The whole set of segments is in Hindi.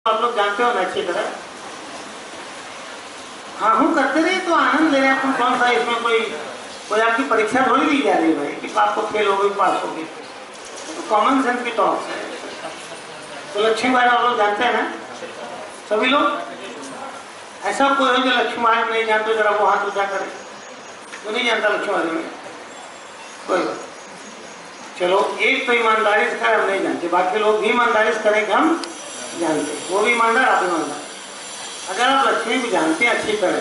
आप लोग जानते हो ना अच्छी तरह। हाँ हूँ करते रहे तो आनंद ले रहे हैं। कौन सा इसमें कोई कोई आपकी परीक्षा थोड़ी ली जा रही है भाई कि आपको फेल हो गई पास हो गई। तो कॉमन सेंस की टॉक्स है। तो लक्ष्मी बाई आप लोग जानते हैं ना सभी लोग। ऐसा कोई हो जो लक्ष्मी बाई नहीं जानते, जरा वो हाथ ऊंचा करे तो नहीं जानता लक्ष्मी बाई में कोई बात। चलो एक तो ईमानदारी से कर हम नहीं जानते, बाकी लोग भी ईमानदारी से करेंगे हम जानते, वो भी ईमानदार आप ईमानदार। अगर आप लक्ष्मी को जानते हैं अच्छी तरह,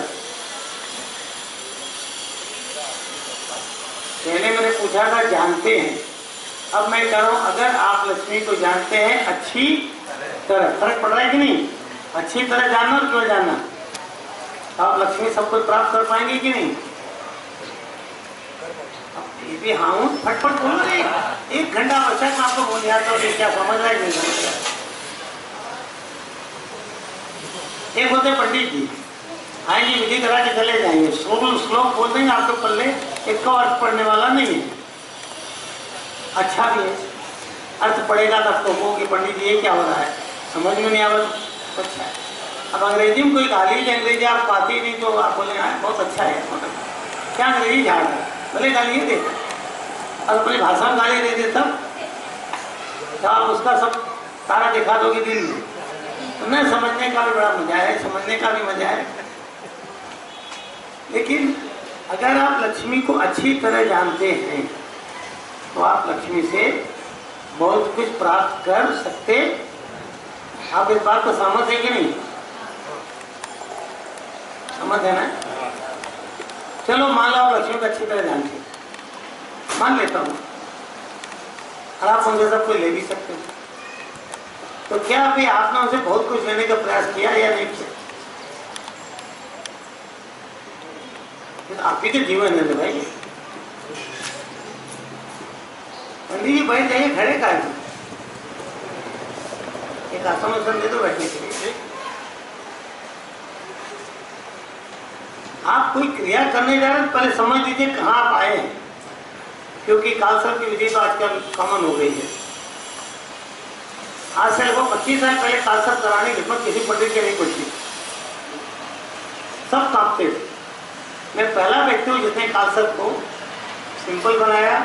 पहले मैंने पूछा था जानते हैं, अब मैं कह रहा हूं अगर आप लक्ष्मी को जानते हैं अच्छी तरह, फर्क पड़ रहा है कि नहीं? अच्छी तरह जानना और क्यों जानना, आप लक्ष्मी सब कुछ प्राप्त कर पाएंगे कि नहीं? ये भी हाँ फटफट बोल रहे, एक घंटा बचा तो आपको बोल दिया तो क्या समझ रहा है नहीं समझ रहा। एक होते पंडित जी आएंगे विधि करा के चले जाएंगे, श्लोक बोल देंगे आपके पल्ले एक का अर्थ पढ़ने वाला नहीं है। अच्छा भी है, अर्थ पढ़ेगा तब तो वो कि पंडित जी ये क्या हो रहा है, समझ में नहीं आवा तो अच्छा है। अब अंग्रेजी में कोई गाली कि अंग्रेजी आप पाती नहीं तो आप बोले बहुत अच्छा है, क्या अंग्रेजी झाड़ है, भले गाली देता और अपनी भाषा में गाली दे देता तो आप उसका सब सारा दिखा दोगे दिन में, तो न समझने का भी बड़ा मजा है, समझने का भी मजा है। लेकिन अगर आप लक्ष्मी को अच्छी तरह जानते हैं तो आप लक्ष्मी से बहुत कुछ प्राप्त कर सकते। आप इस बात को सहमत है कि नहीं? समझ है ना? चलो मान लो लक्ष्मी को अच्छी तरह जानते, मान लेता हूँ, और आप उनसे सब कुछ ले भी सकते हो, तो क्या अभी आपने उनसे बहुत कुछ लेने का प्रयास किया या नहीं किया? आप ही के जीवन है भाई। पंडित जी बैठ जाइए, खड़े का एक आसन दे दो बैठने के लिए। आप कोई क्रिया करने जा रहे हैं पहले समझ लीजिए कहाँ आप आए हैं, क्योंकि कालसर्प की विधि तो आजकल कॉमन हो गई है। आज से लगभग 25 साल पहले कालसर्प कराने की हिम्मत किसी पंडित की नहीं पड़ती, सब कांपते थे। मैं पहला व्यक्ति हूँ जिसने कालसर्प को सिंपल बनाया,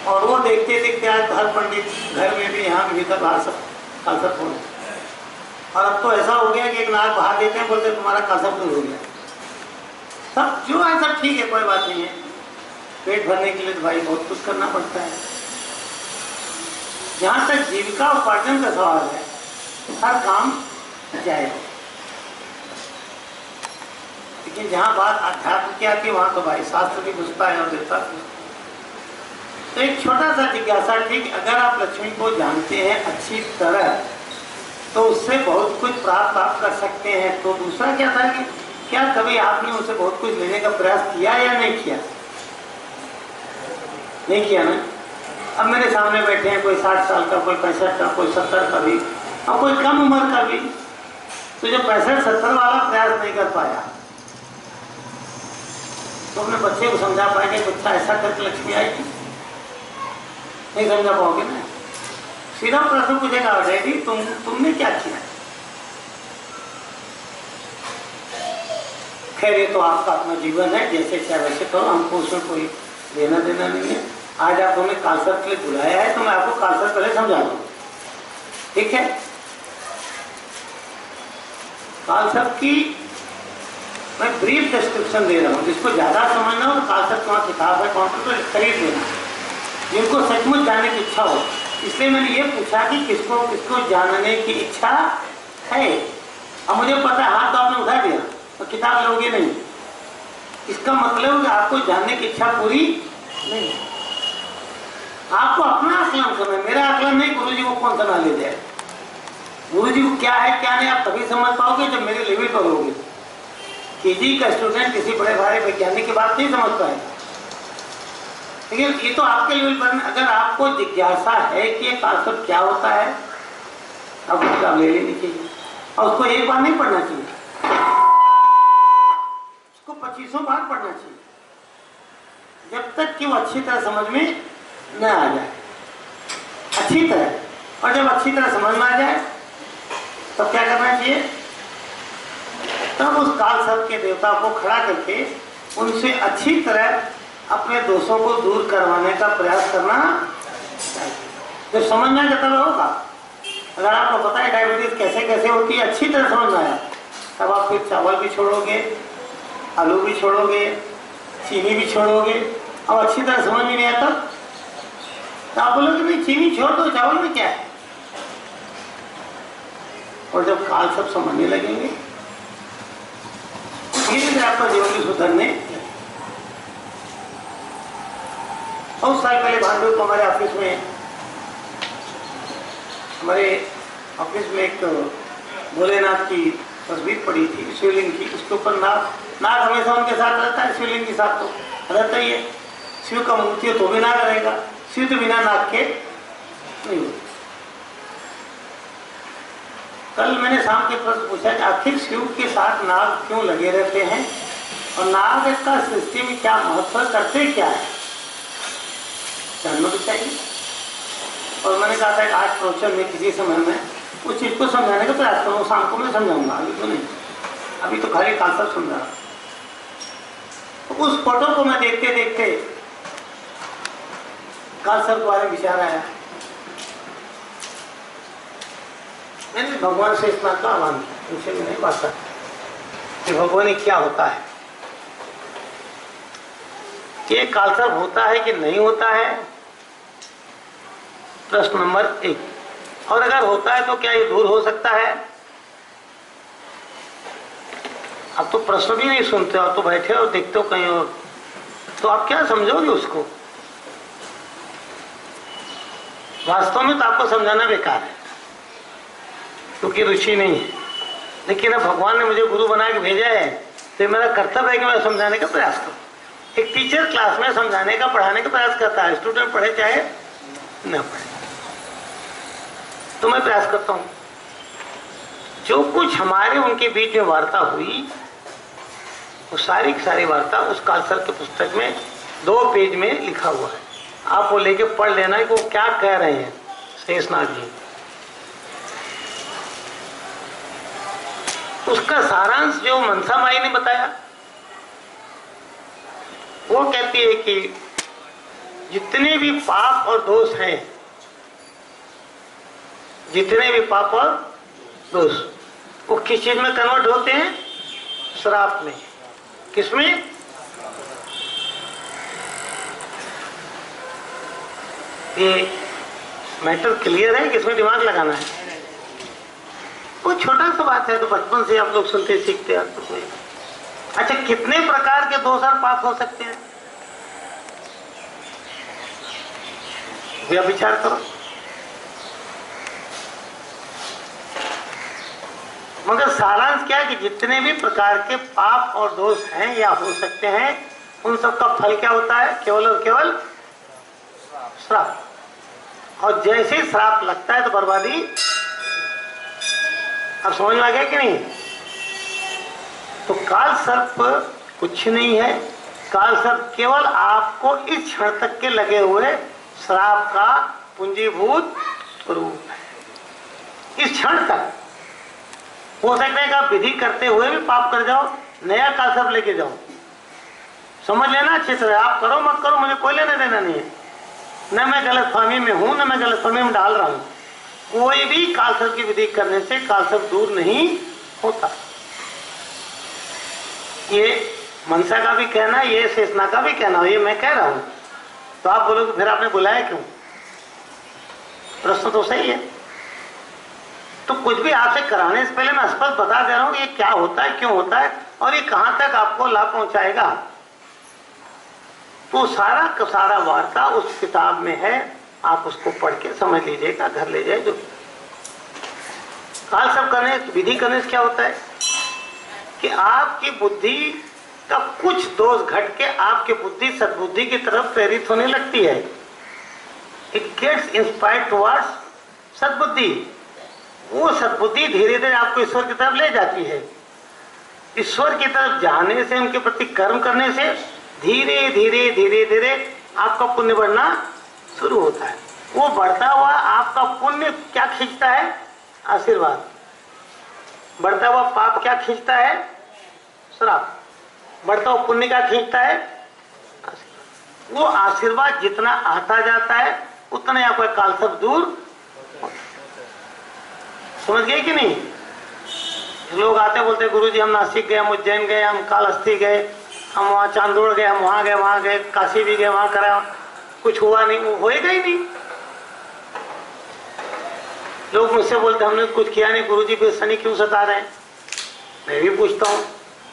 और वो देखते देखते आज हर पंडित घर में भी यहाँ भी भीतर बाहर सब कालसर्प होने। और अब तो ऐसा हो गया कि एक नाक बाहर देते हैं, बोलते तुम्हारा कालसर्प दूर हो गया। सब जो है सब ठीक है, कोई बात नहीं है। पेट भरने के लिए तो भाई बहुत कुछ करना पड़ता है। जहाँ तक जीविका उपार्जन का सवाल है, हर काम जाएगा, लेकिन जहाँ बात अध्यात्म की आती है वहाँ तो भाई शास्त्र भी घुसता है और देवता। तो एक छोटा सा जिज्ञासा थी कि अगर आप लक्ष्मी को जानते हैं अच्छी तरह तो उससे बहुत कुछ प्राप्त आप कर सकते हैं। तो दूसरा क्या था कि क्या कभी आपने उनसे बहुत कुछ लेने का प्रयास किया या नहीं किया? नहीं किया ना। अब मेरे सामने बैठे हैं कोई 60 साल का, कोई 65 का, कोई 70 का भी, और कोई कम उम्र का भी। तो जो 65-70 वाला प्रयास नहीं कर पाया तो अपने बच्चे को समझा पाएंगे बच्चा ऐसा करके लक्ष्मी आएगी? नहीं समझा पाओगे ना। सीधा प्रश्न पूछेगा डैडी तुमने क्या किया? खैर ये तो आपका अपना जीवन है, जैसे चाहे वैसे करो, हमको उसमें कोई लेना देना नहीं है। आज आप हमें कालसर्प के लिए बुलाया है तो मैं आपको कालसर्प पहले समझा दूँ, ठीक है? कालसर्प की मैं ब्रीफ डिस्क्रिप्शन दे रहा हूँ, जिसको ज्यादा समझना हो तो कालसर्प वहाँ किताब है काउंटर पर खरीद लेना, जिनको सचमुच जानने की इच्छा हो। इसलिए मैंने ये पूछा कि किसको किसको जानने की इच्छा है। अब मुझे पता है हाथ तो आपने उठा दिया तो किताब लोगे नहीं, इसका मतलब कि आपको जानने की इच्छा पूरी नहीं। आपको अपना आकलन करना है, मेरा आकलन नहीं। गुरु जी को कौन सा ले जाए, गुरु जी को क्या है क्या नहीं आप तभी समझ पाओगे जब मेरे लेवल पर होगे। केजी का स्टूडेंट किसी बड़े भारी वैज्ञानिक की बात नहीं समझ पाएगा, लेकिन ये तो आपके लेवल पर। अगर आपको जिज्ञासा है कि कालसर्प क्या होता है, आप किताब ले लेनी चाहिए, और उसको एक बार नहीं पढ़ना चाहिए, उसको 2500 बार पढ़ना चाहिए, जब तक कि वो अच्छी तरह समझ में न आ जाए। अच्छी तरह, और जब अच्छी तरह समझ में आ जाए चाहिए, तब उस काल सर्प के देवता को खड़ा करके उनसे अच्छी तरह अपने दोषों को दूर करवाने का प्रयास करना चाहिए। जब समझ में आएगा तब होगा। अगर आपको पता है डायबिटीज कैसे कैसे होती है, अच्छी तरह समझ में आया, तब आप फिर चावल भी छोड़ोगे, आलू भी छोड़ोगे, चीनी भी छोड़ोगे। अब अच्छी तरह समझ में नहीं आता तो आप बोलोगे नहीं चीनी छोड़ दो, चावल में क्या है। और जब काल सब समझने लगेंगे धीरे धीरे आपका जीवन भी सुधरने। बहुत साल पहले भांडू को हमारे ऑफिस में एक भोलेनाथ की तस्वीर पड़ी थी, शिवलिंग की। उसके ऊपर नाग हमेशा उनके साथ रहता है, शिवलिंग के साथ तो रहता ही है। शिव का मूर्ति है तो भी नाग रहेगा, शिव तो बिना नाग के नहीं होता। कल मैंने शाम के प्रश्न पूछा कि आखिर शिव के साथ नाग क्यों लगे रहते हैं और नाग का सृष्टि में क्या महत्व, करते क्या है, जानना भी चाहिए। और मैंने कहा था कि आज प्रवचन में किसी समय में उस चीज को समझाने का प्रयास करूँ, शाम को मैं समझाऊंगा, अभी तो नहीं, अभी तो खाली कांसेप्ट समझा। तो उस फोटो को मैं देखते देखते कांसेप्ट के बारे में विचार आया। मैंने भगवान से इतना का आह्वान किया, उनसे मैं नहीं बात कि भगवान क्या होता है, ये कालसर्प होता है कि नहीं होता है, प्रश्न नंबर 1। और अगर होता है तो क्या ये दूर हो सकता है। अब तो प्रश्न भी नहीं सुनते और तो बैठे और देखते हो कहीं और, तो आप क्या समझोगे उसको। वास्तव में तो आपको समझाना बेकार है क्योंकि रुचि नहीं है। लेकिन अब भगवान ने मुझे गुरु बना के भेजा है तो मेरा कर्तव्य है कि मैं समझाने का प्रयास करूं। एक टीचर क्लास में समझाने का, पढ़ाने का प्रयास करता है, स्टूडेंट पढ़े चाहे न पढ़े, तो मैं प्रयास करता हूं। जो कुछ हमारे उनके बीच में वार्ता हुई वो सारी की सारी वार्ता उस कालसर्प के पुस्तक में 2 पेज में लिखा हुआ है। आप वो लेके पढ़ लेना कि वो क्या कह रहे हैं शेषनाग जी। उसका सारांश जो मनसा माई ने बताया, वो कहती है कि जितने भी पाप और दोष हैं, जितने भी पाप और दोष, वो किस चीज में कन्वर्ट होते हैं, श्राप में। किसमें, ये मैटर क्लियर है कि इसमें दिमाग लगाना है। वो छोटा सा बात है, तो बचपन से आप लोग सुनते सीखते आते हैं। अच्छा, कितने प्रकार के दोष और पाप हो सकते हैं, यह विचार करो। मगर सारांश क्या है कि जितने भी प्रकार के पाप और दोष हैं या हो सकते हैं, उन सब का फल क्या होता है, केवल और केवल श्राप। और जैसे श्राप लगता है तो बर्बादी। अब समझ में आ गया कि नहीं। तो काल सर्प कुछ नहीं है, काल सर्प केवल आपको इस क्षण तक के लगे हुए श्राप का पूंजीभूत स्वरूप है। इस क्षण तक हो सकता है कि आप विधि करते हुए भी पाप कर जाओ, नया काल सर्प लेके जाओ। समझ लेना अच्छे से, आप करो मत करो मुझे कोई लेना देना नहीं है। न मैं गलतफहमी में हूं, न मैं गलतफहमी में डाल रहा हूं। कोई भी कालसर्प की विधि करने से कालसर्प दूर नहीं होता। ये मनसा का भी कहना, ये शेषनाग का भी कहना, ये मैं कह रहा हूं। तो आप बोलोगे फिर आपने बुलाया क्यों, प्रश्न तो सही है। तो कुछ भी आपसे कराने से पहले मैं स्पष्ट बता दे रहा हूं कि ये क्या होता है, क्यों होता है और ये कहां तक आपको लाभ पहुंचाएगा। तो सारा का सारा वार्ता उस किताब में है, आप उसको पढ़ के समझ लीजिएगा, घर ले जाए। जो काल सर्प करने विधि करने से क्या होता है कि आपकी बुद्धि का कुछ दोष घट के आपकी बुद्धि सद्बुद्धि की तरफ प्रेरित होने लगती है। इट गेट्स इंस्पायर्ड टुवर्ड्स सद्बुद्धि। वो सद्बुद्धि धीरे धीरे आपको ईश्वर की तरफ ले जाती है। ईश्वर की तरफ जाने से, उनके प्रति कर्म करने से धीरे धीरे धीरे धीरे आपका पुण्य बढ़ना शुरू होता है। वो बढ़ता हुआ आपका पुण्य क्या खींचता है, आशीर्वाद। बढ़ता हुआ पाप क्या खींचता है? श्राप। बढ़ता हुआ पुण्य क्या खींचता है? वो आशीर्वाद जितना आता जाता है उतना आपका काल सब दूर। समझ गए कि नहीं? लोग आते बोलते गुरुजी हम नासिक गए, हम उज्जैन गए, हम कालहस्ती गए, हम वहाँ चांदोड़ गए, हम वहाँ गए, काशी भी गए, वहाँ करा, कुछ हुआ नहीं। वो होएगा ही नहीं। लोग मुझसे बोलते हमने कुछ किया नहीं गुरुजी, फिर शनि क्यों सता रहे हैं? मैं भी पूछता हूँ,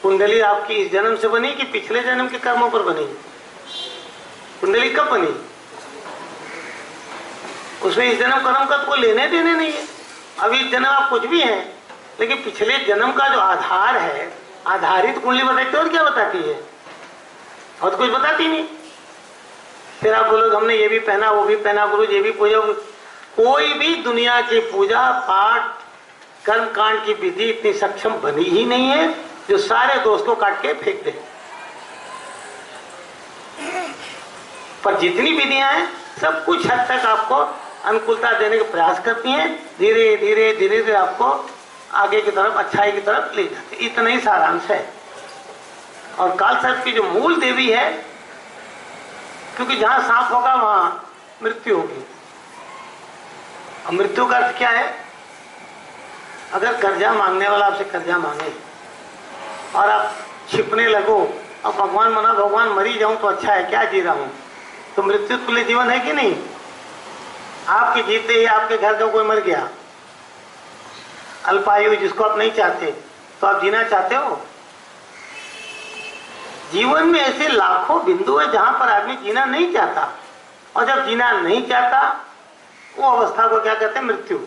कुंडली आपकी इस जन्म से बनी कि पिछले जन्म के कर्मों पर बनी? कुंडली कब बनी? उसमें इस जन्म कर्म का कोई लेने देने नहीं है। अभी इस जन्म आप कुछ भी हैं, लेकिन पिछले जन्म का जो आधार है, आधारित कुंडली बताती है। और क्या बताती है? और तो कुछ बताती नहीं। फिर आप बोलोगे हमने ये भी पहना, वो भी पहना, गुरु ये भी पूजा। कोई भी दुनिया की पूजा पाठ कर्म कांड की विधि इतनी सक्षम बनी ही नहीं है जो सारे दोष को काट के फेंक दे। पर जितनी विधियां हैं सब कुछ हद तक आपको अनुकूलता देने का प्रयास करती हैं, धीरे धीरे धीरे धीरे आपको आगे की तरफ, अच्छाई की तरफ ले जाते। इतना ही सारांश है। और काल सर्प की जो मूल देवी है, क्योंकि जहां सांप होगा वहां मृत्यु होगी। और मृत्यु का अर्थ क्या है? अगर कर्जा मांगने वाला आपसे कर्जा मांगे और आप छिपने लगो और भगवान मना, भगवान मरी जाऊं तो अच्छा है, क्या जी रहा हूं, तो मृत्यु तुल्य जीवन है कि नहीं? आपके जीते ही आपके घर का कोई मर गया, अल्पायु जिसको आप नहीं चाहते, तो आप जीना चाहते हो? जीवन में ऐसे लाखों बिंदु है जहां पर आदमी जीना नहीं चाहता, और जब जीना नहीं चाहता वो अवस्था को क्या कहते हैं? मृत्यु।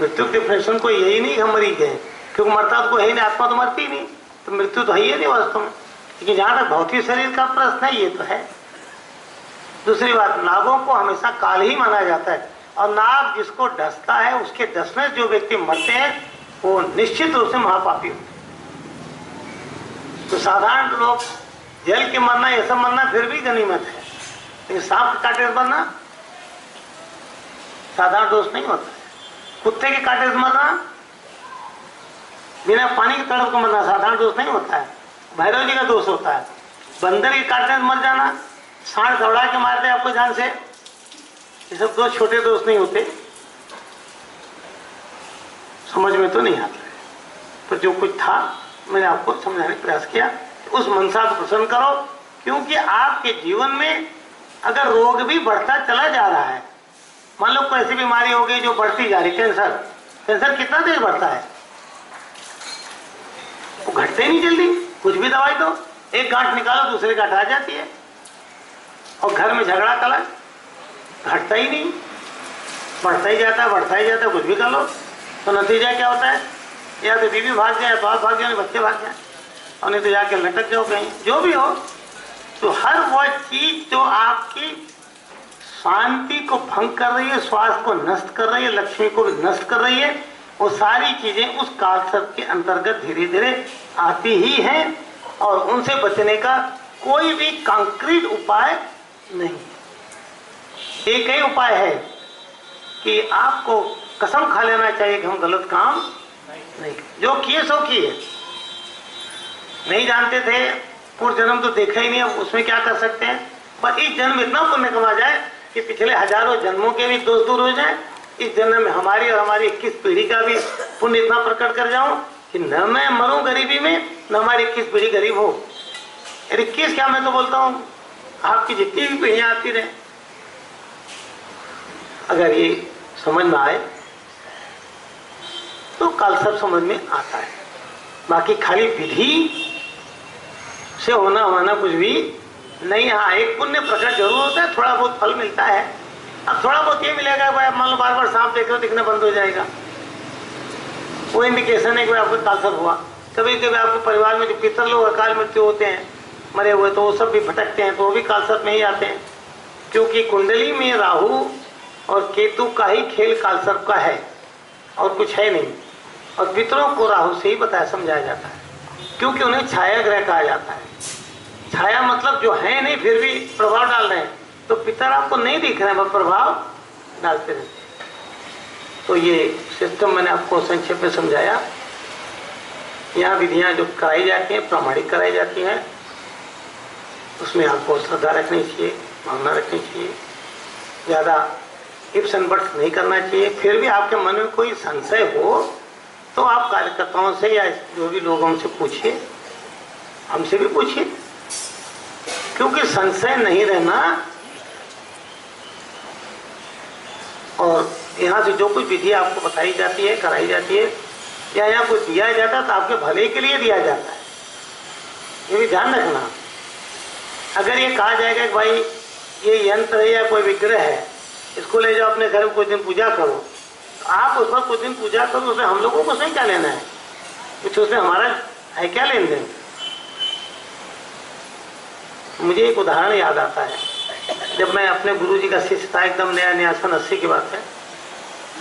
मृत्यु के डिफिनेशन को यही नहीं हम मरी गए, क्योंकि मरता तो है नहीं, आत्मा तो मरती नहीं, तो मृत्यु तो है ही नहीं वास्तव में। लेकिन जहां तक भौतिक शरीर का प्रश्न है, ये तो है। दूसरी बात, नागों को हमेशा काल ही माना जाता है, और नाग जिसको डसता है उसके डसने जो व्यक्ति मरते हैं वो निश्चित रूप से महापापी होते हैं। तो साधारण लोग जल के मरना, ये सब मरना फिर भी गनीमत है, लेकिन सांप के कांटे से मरना साधारण दोष नहीं होता है। कुत्ते के कांटे से मरना, बिना पानी की तड़प को मरना साधारण दोष नहीं होता है, भैरव जी का दोष होता है। बंदर के कांटे से मर जाना, सांड दौड़ा के मार दे आपको जान से, ये सब दोष छोटे दोष नहीं होते। समझ में तो नहीं आता है, पर जो कुछ था मैंने आपको समझाने का प्रयास किया। उस मनसा को प्रसन्न करो, क्योंकि आपके जीवन में अगर रोग भी बढ़ता चला जा रहा है, मान लो कोई ऐसी बीमारी हो गई जो बढ़ती जा रही, कैंसर, कैंसर कितना देर बढ़ता है? वो घटते ही नहीं जल्दी। कुछ भी दवाई दो, एक गांठ निकालो दूसरी गांठ आ जाती है। और घर में झगड़ा कला घटता ही नहीं, बढ़ता ही जाता है, बढ़ता ही जाता है। कुछ भी कर लो तो नतीजा क्या होता है? या तो बीवी भाग जाए, तो आप भाग जाए, बच्चे भाग जाए, और नहीं तो जाके लटक जाओ कहीं। जो भी हो, तो हर वो चीज जो आपकी शांति को भंग कर रही है, स्वास्थ्य को नष्ट कर रही है, लक्ष्मी को भी नष्ट कर रही है, वो सारी चीजें उस काल सर्प के अंतर्गत धीरे धीरे आती ही हैं, और उनसे बचने का कोई भी कंक्रीट उपाय नहीं। एक ही उपाय है कि आपको कसम खा लेना चाहिए कि हम गलत काम नहीं, जो किए सो किए। नहीं जानते थे, पूर्व जन्म तो देखा ही नहीं, अब उसमें क्या कर सकते हैं? पर इस जन्म इतना पुण्य कमा जाए कि पिछले हजारों जन्मों के भी दोष दूर हो जाए। इस जन्म में हमारी और हमारी 21 पीढ़ी का भी पुण्य इतना प्रकट कर जाऊं कि न मैं मरूं गरीबी में, न हमारी 21 पीढ़ी गरीब हो। 21 क्या, मैं तो बोलता हूं आपकी जितनी भी पीढ़ियां आती रहे। अगर ये समझ में आए तो काल सब समझ में आता है। बाकी खाली विधि से होना होना कुछ भी नहीं। हाँ, एक पुण्य प्रकट जरूर होता है, थोड़ा बहुत फल मिलता है। अब थोड़ा बहुत ये मिलेगा, भाई मान लो बार बार सांप देख लो, दिखना बंद हो जाएगा, वो इंडिकेशन है कि आपको काल सर्प हुआ। कभी कभी आपके परिवार में जो पितर लोग अकाल मृत्यु होते हैं, मरे हुए, तो वो सब भी भटकते हैं, तो वो भी काल सर्प में ही आते हैं, क्योंकि कुंडली में राहु और केतु का ही खेल काल सर्प का है, और कुछ है नहीं। और पितरों को राहु से ही बताया समझाया जाता है, क्योंकि उन्हें छाया ग्रह कहा जाता है। छाया मतलब जो है नहीं फिर भी प्रभाव डाल रहे हैं, तो पितर आपको नहीं दिख रहे हैं, बस प्रभाव डालते रहते हैं। तो ये सिस्टम मैंने आपको संक्षेप में समझाया। यहाँ विधियाँ जो कराई जाती हैं प्रामाणिक कराई जाती हैं, उसमें आपको श्रद्धा रखनी चाहिए, भावना रखनी चाहिए, ज़्यादा इफ्स एंड बट्स नहीं करना चाहिए। फिर भी आपके मन में कोई संशय हो तो आप कार्यकर्ताओं से या जो भी लोग हमसे पूछिए, हमसे भी पूछिए, क्योंकि संशय नहीं रहना और यहाँ से जो कुछ विधि आपको बताई जाती है, कराई जाती है या यहाँ कुछ दिया जाता है तो आपके भले के लिए दिया जाता है, ये भी ध्यान रखना। अगर ये कहा जाएगा कि भाई ये यंत्र है या कोई विग्रह है, इसको ले जाओ अपने घर में कुछ दिन पूजा करो, तो आप उस पर कुछ दिन पूजा करो, उसमें हम लोगों को सही क्या लेना है, कुछ उसमें हमारा है क्या लेन देन। मुझे एक उदाहरण याद आता है, जब मैं अपने गुरुजी का शिष्य था, एकदम नया नया सन 80 की बात है,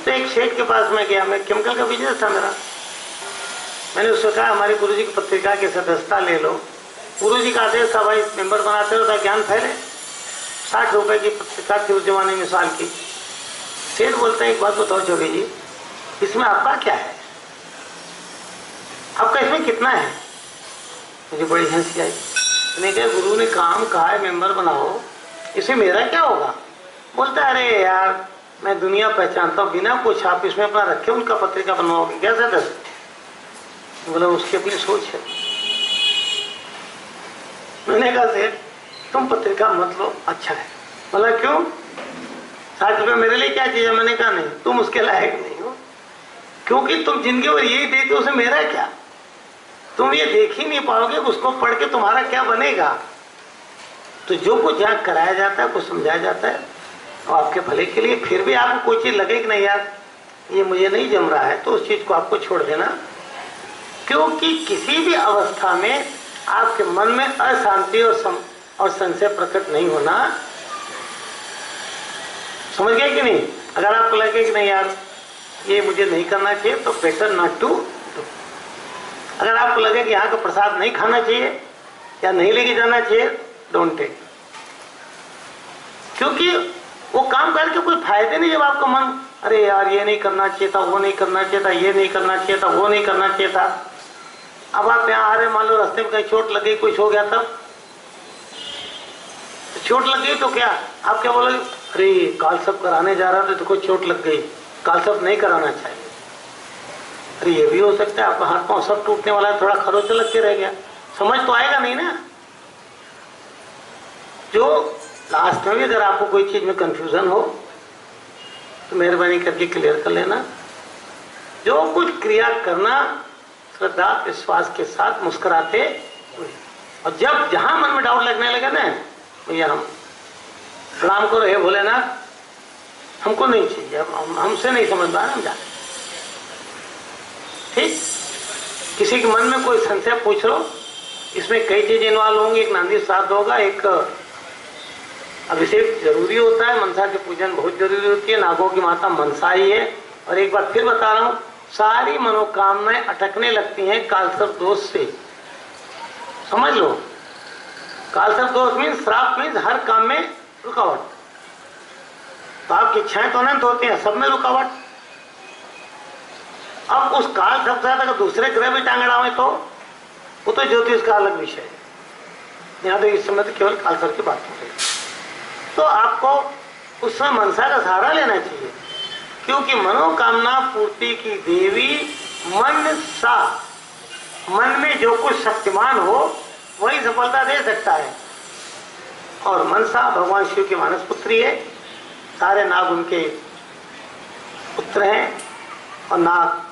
तो एक सेठ के पास मैं गया, मैं केमिकल का बिजनेस था मेरा। मैंने उससे कहा हमारे गुरुजी की पत्रिका की सदस्यता ले लो। गुरुजी का आदेश था भाई मेंबर बनाते हो ज्ञान फैले। 60 रुपए की पत्रिका थी उस जमाने में साल की। सेठ बोलते हैं एक बात बताओ जोगी जी, इसमें आपका क्या है, आपका इसमें कितना है। मुझे बड़ी हंसी आई। मैंने कहा गुरु ने काम कहा है मेंबर बनाओ, इसमें मेरा क्या होगा। बोलता है अरे यार मैं दुनिया पहचानता हूँ, बिना कुछ आप इसमें अपना रखे उनका पत्रिका बनवाओगे कैसे दस। बोला उसकी अपनी सोच है। मैंने कहा सेठ तुम पत्रिका मत लो, अच्छा है। बोला क्यों, 60 रुपये मेरे लिए क्या चीज़ है। मैंने कहा नहीं, तुम उसके लायक नहीं हो, क्योंकि तुम जिंदगी भर यही देते हो, उसे मेरा क्या, तुम ये देख ही नहीं पाओगे, उसको पढ़ के तुम्हारा क्या बनेगा। तो जो कुछ यहाँ कराया जाता है, कुछ समझाया जाता है और आपके भले के लिए, फिर भी आपको कोई चीज़ लगे कि नहीं यार ये मुझे नहीं जम रहा है, तो उस चीज़ को आपको छोड़ देना। क्योंकि किसी भी अवस्था में आपके मन में अशांति और संशय प्रकट नहीं होना। समझ गए कि नहीं। अगर आपको लगे कि नहीं यार ये मुझे नहीं करना चाहिए तो बेटर नॉट टू डू। अगर आपको लगे कि यहाँ का प्रसाद नहीं खाना चाहिए या नहीं लेके जाना चाहिए, डोंट टेक। क्योंकि वो काम करके कोई फायदे नहीं। जब आपका मन अरे यार ये नहीं करना चाहिए था, वो नहीं करना चाहिए था, ये नहीं करना चाहिए था, वो नहीं करना चाहिए था। अब आप यहाँ आ रहे, मान लो रास्ते में कहीं चोट लग गई, कुछ हो गया, तब चोट लग गई तो क्या आप क्या बोलोगे, अरे काल सब कराने जा रहा था तो कोई चोट लग गई, काल सब नहीं कराना चाहिए। अरे ये भी हो सकता है आपका हाथ पांव सब टूटने वाला है, थोड़ा खरोच लग के रह गया, समझ तो आएगा नहीं ना। जो लास्ट में भी अगर आपको कोई चीज में कंफ्यूजन हो तो मेहरबानी करके क्लियर कर लेना। जो कुछ क्रिया करना श्रद्धा विश्वास के साथ मुस्कुराते हुए, और जब जहां मन में डाउट लगने लगे ना, भैया हम राम को रहे भोलेनाथ, हमको नहीं चाहिए, अब हमसे नहीं समझ पा रहे, हम जाते। ठीक, किसी के मन में कोई संशय पूछ लो, इसमें कई चीजें इन्वॉल्व होंगी। एक नांदी श्राद्ध होगा, एक अभिषेक जरूरी होता है, मनसा की पूजन बहुत जरूरी होती है, नागों की माता मनसा ही है। और एक बार फिर बता रहा हूँ, सारी मनोकामनाएं अटकने लगती हैं कालसर्प दोष से, समझ लो। कालसर्प दोष मीन्स श्राप मीन्स हर काम में रुकावट। तो आपकी इच्छाएं तो अनंत होती हैं, सब में रुकावट। अब उस काल सर्प से अगर दूसरे ग्रह भी टांग अड़ावे तो वो तो ज्योतिष का अलग विषय है। यहाँ तो इस समय तो केवल कालसर्प की बात हो रही है। तो आपको उस समय मनसा का सहारा लेना चाहिए, क्योंकि मनोकामना पूर्ति की देवी मनसा, मन में जो कुछ शक्तिमान हो वही सफलता दे सकता है। और मनसा भगवान शिव की मानस पुत्री है, सारे नाग उनके पुत्र हैं। और नाग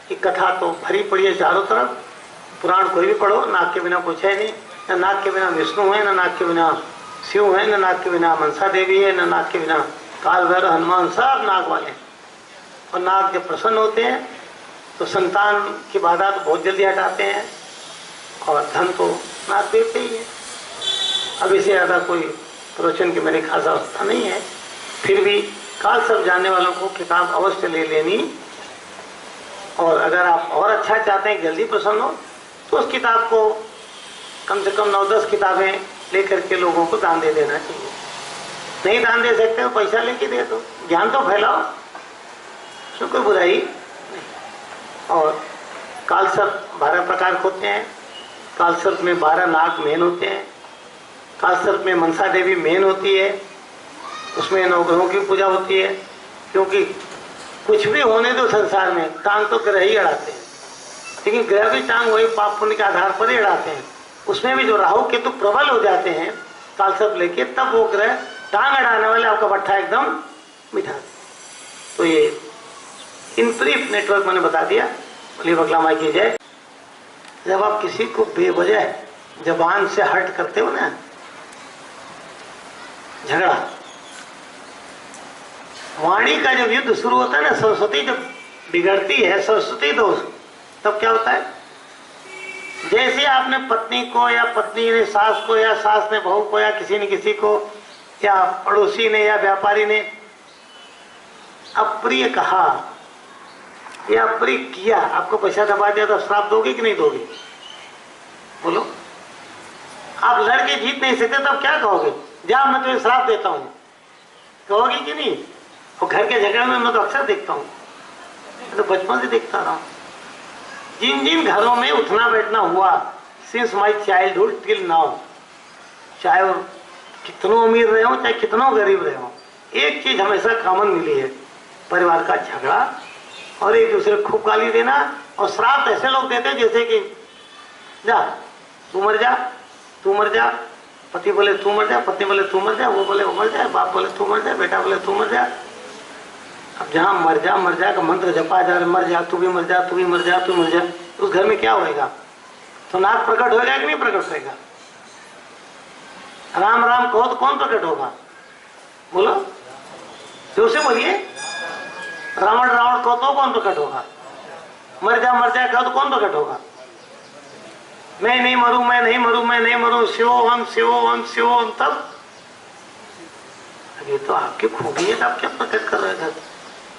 की कथा तो भरी पड़ी है चारों तरफ, पुराण कोई भी पढ़ो, नाग के बिना कुछ है नहीं। न नाग के बिना विष्णु है, न नाग के बिना शिव है, न नाग के बिना मनसा देवी है, न नाग के बिना काल भैरव हनुमान, सब नाग वाले। और नाग जब प्रसन्न होते हैं तो संतान की बाधा तो बहुत जल्दी हटाते हैं, और धन तो नाग देते ही है। अब इससे ज़्यादा कोई प्रवचन की मेरी खास अवस्था नहीं है, फिर भी काल सब जानने वालों को किताब अवश्य ले लेनी। और अगर आप और अच्छा चाहते हैं जल्दी प्रसन्न हो तो उस किताब को कम से कम 9-10 किताबें लेकर के लोगों को दान दे देना चाहिए। नहीं दान दे सकते तो पैसा लेके दे दो, ज्ञान तो फैलाओ। उसमें कोई बुराई नहीं। और कालसर्प 12 प्रकार के होते हैं। कालसर्प में 12 नाग मेन होते हैं। कालसर्प में मनसा देवी मेन होती है। उसमें नवग्रहों की पूजा होती है, क्योंकि कुछ भी होने दो संसार में, टांग तो ग्रह ही अड़ाते हैं, लेकिन ग्रह भी टांग वही पाप पुण्य के आधार पर ही अड़ाते हैं। उसमें भी जो राहु केतु प्रबल हो जाते हैं कालसर्प लेके, तब वो ग्रह टांग अड़ाने वाले आपका भट्ठा एकदम मिठा। तो ये इन ब्रीफ नेटवर्क मैंने बता दिया। बोलिए बगला माई की जय। जब आप किसी को बेवजह जबान से हर्ट करते हो ना, झगड़ा, वाणी का जब युद्ध शुरू होता है ना, सरस्वती जब बिगड़ती है, सरस्वती दोष, तब क्या होता है? जैसे आपने पत्नी को या पत्नी ने सास को या सास ने बहू को या किसी ने किसी को या पड़ोसी ने या व्यापारी ने अप्रिय कहा या अप्रिय किया, आपको पैसा दबा दिया, तो श्राप दोगे कि नहीं दोगे? बोलो। आप लड़के जीत नहीं सकते तब क्या कहोगे? जा मैं तुम्हें श्राप देता हूं, कहोगे कि नहीं? और घर के झगड़े में मैं तो अक्सर देखता हूँ, तो बचपन से देखता रहा हूँ। जिन जिन घरों में उठना बैठना हुआ since my childhood till now, चाहे वो कितनों अमीर रहे हो चाहे कितनों गरीब रहे हो, एक चीज हमेशा कॉमन मिली है, परिवार का झगड़ा और एक दूसरे को खूब गाली देना। और श्राप ऐसे लोग देते हैं जैसे कि जा तू मर जा, तू मर जा, पति बोले तू मर जा, पत्नी बोले तू मर जा, वो बोले वो मर जाए, बाप बोले तू मर जा, बेटा बोले तू मर जा। अब जहाँ मर जा का मंत्र जपा जा रहा, मर जा तू भी मर जा, तू भी मर जा, तू मर जा, उस घर में क्या होएगा? तो नाग प्रकट होएगा कि नहीं प्रकट होएगा? राम राम कहो तो कौन प्रकट होगा? बोलो, जोर से बोलिए। रावण रावण कहो तो कौन प्रकट होगा? मर जा कहो तो कौन प्रकट होगा? मैं नहीं मरूं, मैं नहीं मरूं, मैं नहीं मरूं, शिवोहम शिवोहम शिवोहम। तब ये तो आपकी खूबी है, आप क्या प्रकट कर रहे थे?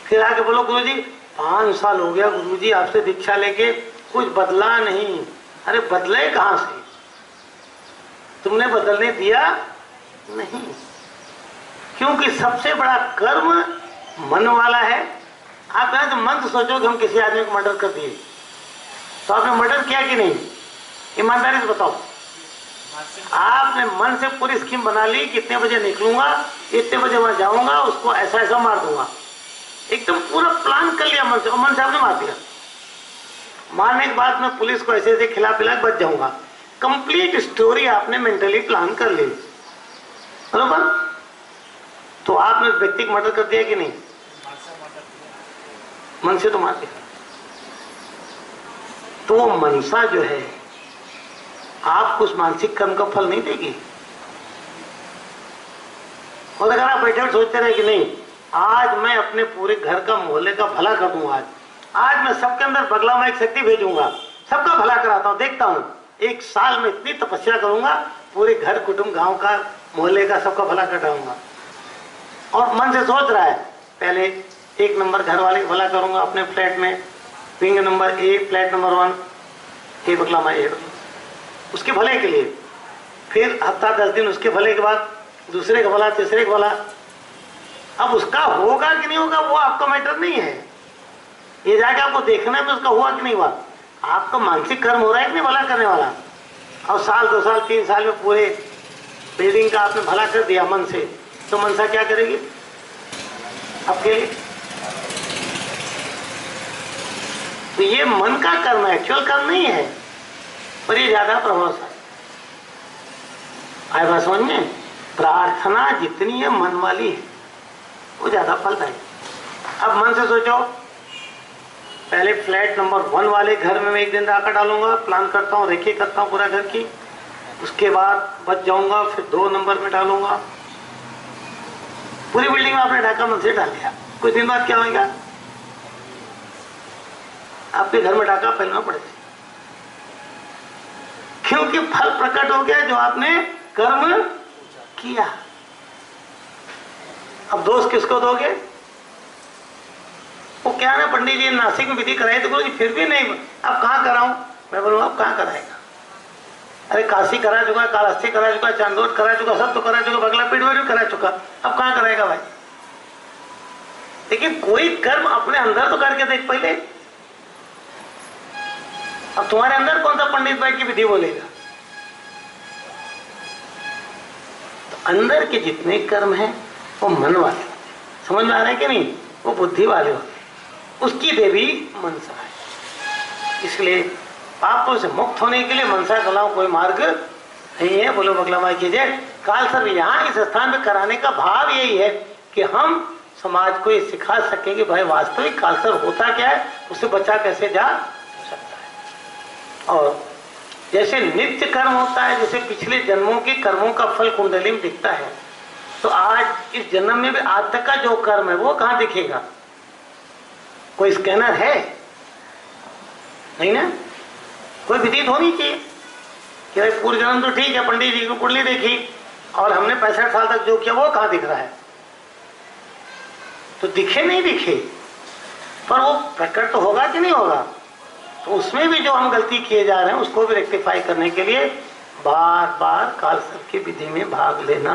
फिर आके बोलो गुरुजी 5 साल हो गया गुरुजी आपसे दीक्षा लेके, कुछ बदला नहीं। अरे बदले कहां से? तुमने बदलने दिया नहीं, क्योंकि सबसे बड़ा कर्म मन वाला है। आप कहें तो मन से सोचो कि हम किसी आदमी को मर्डर कर दिए, तो आपने मर्डर किया कि नहीं? ईमानदारी से बताओ। आपने मन से पूरी स्कीम बना ली, कितने बजे निकलूंगा, इतने बजे वहां जाऊंगा, उसको ऐसा ऐसा मार दूंगा, एकदम पूरा प्लान कर लिया मन से, और मन से आपने मार दिया। मारने के बाद मैं पुलिस को ऐसे ऐसे खिला पिला बच जाऊंगा। कंप्लीट स्टोरी आपने मेंटली प्लान कर ली, बरोबर? तो आपने व्यक्ति को मर्डर कर दिया कि नहीं? मन से तो मार दिया। तो वो मनसा जो है आपको उस मानसिक कर्म का फल नहीं देगी। और अगर आप बैठे सोचते रहे कि नहीं आज मैं अपने पूरे घर का मोहल्ले का भला कर दूंगा, आज मैं सबके अंदर बगला में एक शक्ति भेजूंगा, सबका भला कराता हूं, देखता हूं 1 साल में इतनी तपस्या करूंगा, पूरे घर कुटुंब गांव का मोहल्ले का सबका भला कराऊंगा। और मन से सोच रहा है पहले 1 नंबर घर वाले का भला करूंगा अपने फ्लैट में, विंग नंबर 1 फ्लैट नंबर 1, हे बगला माई, उसके भले के लिए। फिर हफ्ता 10 दिन उसके भले के बाद दूसरे का भला, तीसरे का भला। अब उसका होगा कि नहीं होगा वो आपका मैटर नहीं है, ये जाके आपको देखना है उसका हुआ कि नहीं हुआ। आपका मानसिक कर्म हो रहा है कि नहीं भला करने वाला। और साल 2 साल 3 साल में पूरे बिल्डिंग का आपने भला कर दिया मन से, तो मनसा क्या करेगी आपके लिए? तो ये मन का कर्म है, एक्चुअल कर्म नहीं है, पर ये ज्यादा प्रभावशाली। आए बात समझ में? प्रार्थना जितनी है मन वाली है वो ज्यादा फलदायी। अब मन से सोचो पहले फ्लैट नंबर 1 वाले घर में मैं 1 दिन डाका डालूंगा, प्लान करता हूँ, रेखी करता हूँ पूरा घर की, उसके बाद बच जाऊंगा, फिर 2 नंबर में डालूंगा। पूरी बिल्डिंग में आपने डाका मन से डाल दिया, कुछ दिन बाद क्या होगा? आपके घर में डाका फैलना पड़ेगा, क्योंकि फल प्रकट हो गया जो आपने कर्म किया। अब दोष किसको दोगे? वो क्या ना पंडित जी नासिक में विधि कराई तो गुरुजी फिर भी नहीं, अब कहाँ कराऊं? मैं बोलूँगा अब कहाँ कराएगा? अरे काशी करा चुका, कालहस्ती करा चुका, चांदोट करा चुका, सब तो करा चुका, बगला पीठ में भी करा चुका, अब कहाँ कराएगा भाई? लेकिन कोई कर्म अपने अंदर तो करके देख पहले। अब तुम्हारे अंदर कौन सा पंडित बैठ के विधि बोलेगा? तो अंदर के जितने कर्म हैं वो मन वाले, समझ में आ रहा है कि नहीं? वो बुद्धि वाले होते, उसकी देवी मनसा है। इसलिए पापों से मुक्त होने के लिए मनसा के अलावा कोई मार्ग नहीं है। बोलो बगला माई की जय। काल सर्प यहाँ इस स्थान पे कराने का भाव यही है कि हम समाज को ये सिखा सकें कि भाई वास्तविक काल सर्प होता क्या है, उससे बचा कैसे जा सकता है। और जैसे नित्य कर्म होता है, जैसे पिछले जन्मों के कर्मों का फल कुंडली में दिखता है, तो आज इस जन्म में भी आज तक का जो कर्म है वो कहाँ दिखेगा? कोई स्कैनर है? नहीं ना। कोई विदित होनी चाहिए कि भाई पूर्व जन्म तो ठीक है, पंडित जी को कुंडली देखी और हमने 65 साल तक जो किया वो कहाँ दिख रहा है? तो दिखे नहीं दिखे, पर वो प्रकट तो होगा कि नहीं होगा? तो उसमें भी जो हम गलती किए जा रहे हैं उसको भी रेक्टिफाई करने के लिए बार बार काल सर्प की विधि में भाग लेना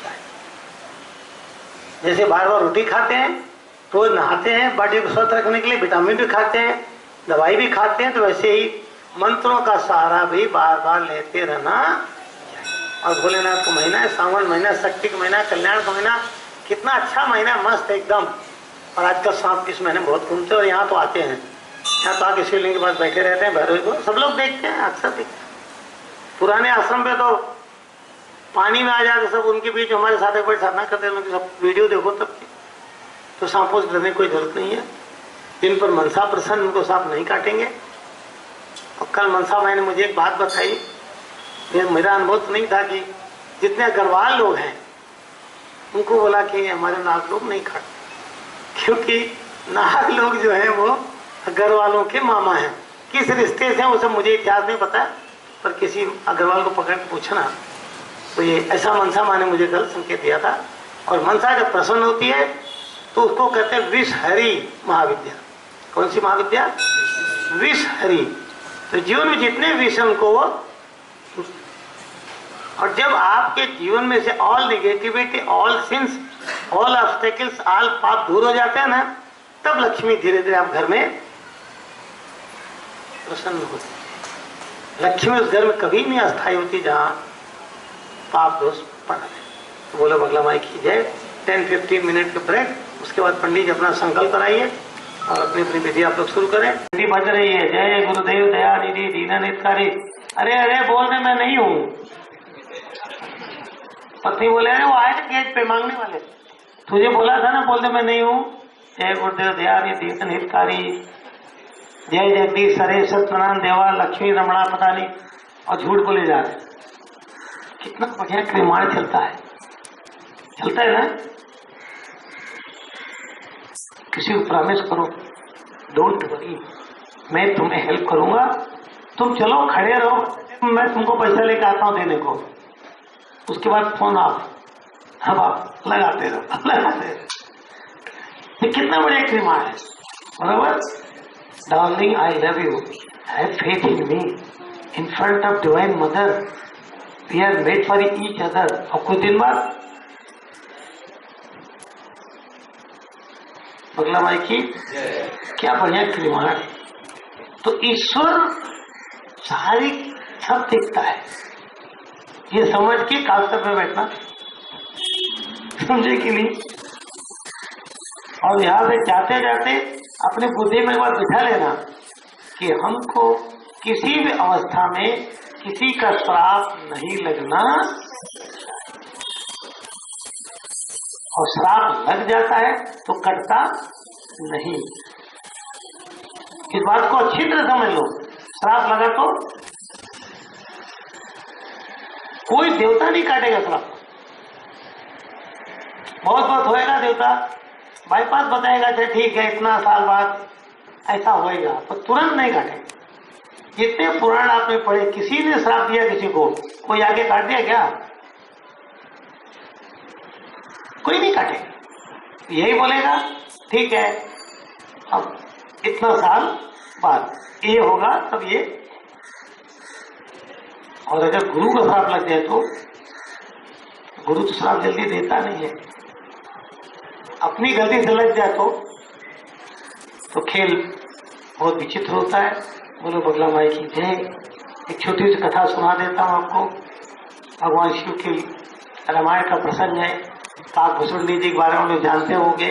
चाहिए। जैसे बार बार रोटी खाते हैं, रोज नहाते हैं, बॉडी को स्वस्थ रखने के लिए विटामिन भी खाते हैं, दवाई भी खाते हैं, तो वैसे ही मंत्रों का सहारा भी बार बार लेते रहना चाहिए। और भोलेनाथ का महीना है, सावन महीना, शक्ति का महीना, कल्याण का महीना, कितना अच्छा महीना, मस्त एकदम। और आजकल सांप इस महीने बहुत घूमते हैं और यहाँ तो आते हैं, यहाँ तो आके शिवलिंग के पास बैठे रहते हैं, भैरव को सब लोग देखते हैं, अक्सर देखते हैं। पुराने आश्रम पे तो पानी में आ जाते सब, उनके बीच हमारे साथ एक बार साधना करते हैं, उनकी सब वीडियो देखो तब की। तो सांपों से डरने की कोई जरूरत नहीं है। जिन पर मनसा प्रसन्न उनको सांप नहीं काटेंगे। और कल मनसा भाई ने मुझे एक बात बताई, मेरा अनुभव तो नहीं था कि जितने अग्रवाल लोग हैं उनको बोला कि हमारे नाग लोग नहीं खाते, क्योंकि नाग लोग जो है वो अग्रवालों के मामा हैं। किस रिश्ते से हैं वो सब मुझे इतिहास नहीं पता, पर किसी अग्रवाल को पकड़ के पूछना। तो ये ऐसा मनसा माँ ने मुझे कल संकेत दिया था। और मनसा जब प्रसन्न होती है तो उसको कहते हैं विषहरी महाविद्या। कौन सी महाविद्या? विषहरी। तो जीवन में जितने विष हैं उनको वो, और जब आपके जीवन में से all negativity, all since, all obstacles, all पाप दूर हो जाते हैं ना, तब लक्ष्मी धीरे धीरे आप घर में प्रसन्न होती है। लक्ष्मी उस घर में कभी नहीं अस्थायी होती जहां पाप दोष पड़ा है। तो बोलो बगला माई की जय। 10-15 मिनट के ब्रेक, उसके बाद पंडित जी अपना संकल्प कराइए और अपनी अपनी विधि आप लोग शुरू करें। विधि बज रही है। जय गुरुदेव दया निधि दीना नितकारी। अरे अरे बोल रहे मैं नहीं हूँ। पत्नी बोले अरे वो आए थे गेट पे मांगने वाले, तुझे बोला था ना, बोलते मैं नहीं हूँ। जय गुरुदेव दया निधि दीना नितकारी। जय जगदीश हरे सत्यनारायण देवा लक्ष्मी रमणा पता नहीं, और झूठ बोले जा रहे। कितना बढ़िया क्रिमाण चलता है, चलता है ना। किसी को प्रॉमिस करो, डोंट वरी, मैं तुम्हें हेल्प करूंगा, तुम चलो खड़े रहो, मैं तुमको पैसा लेकर आता हूं देने को। उसके बाद फोन आप, अब आप लगाते रहो, लगाते रहो। ये कितना बढ़िया क्रिमाण है, बराबर। Darling I love you, have faith in me, in front of divine mother, we are made for each other. और कुछ दिन बाद बगला माई की क्या बढ़िया क्रिमाण है। तो ईश्वर सारी सब देखता है, ये समझ के कास्टर में बैठना, समझे कि नहीं। और यहां से जाते जाते अपने बुद्धि में एक बार बिठा लेना कि हमको किसी भी अवस्था में किसी का श्राप नहीं लगना, और श्राप लग जाता है तो कटता नहीं। इस बात को अच्छी तरह समझ लो। श्राप लगा तो कोई देवता नहीं काटेगा श्राप। बहुत बहुत होएगा देवता, बाईपास बताएगा अच्छा ठीक है इतना साल बाद ऐसा होएगा, तो तुरंत नहीं काटेगा। जितने पुराण आपने पढ़े, किसी ने श्राप दिया किसी को, कोई आगे काट दिया क्या? कोई नहीं काटेगा। यही बोलेगा ठीक है अब इतना साल बाद ये होगा तब ये। और अगर गुरु का श्राप लग जाए तो गुरु तो श्राप जल्दी देता नहीं है। अपनी गलती से लग जाए तो खेल बहुत विचित्र होता है। बोलो बगला माई की जय। एक छोटी सी कथा सुना देता हूँ आपको। भगवान शिव की रामायण का प्रसंग है। काकभूषुंडी जी के बारे में लोग जानते होंगे।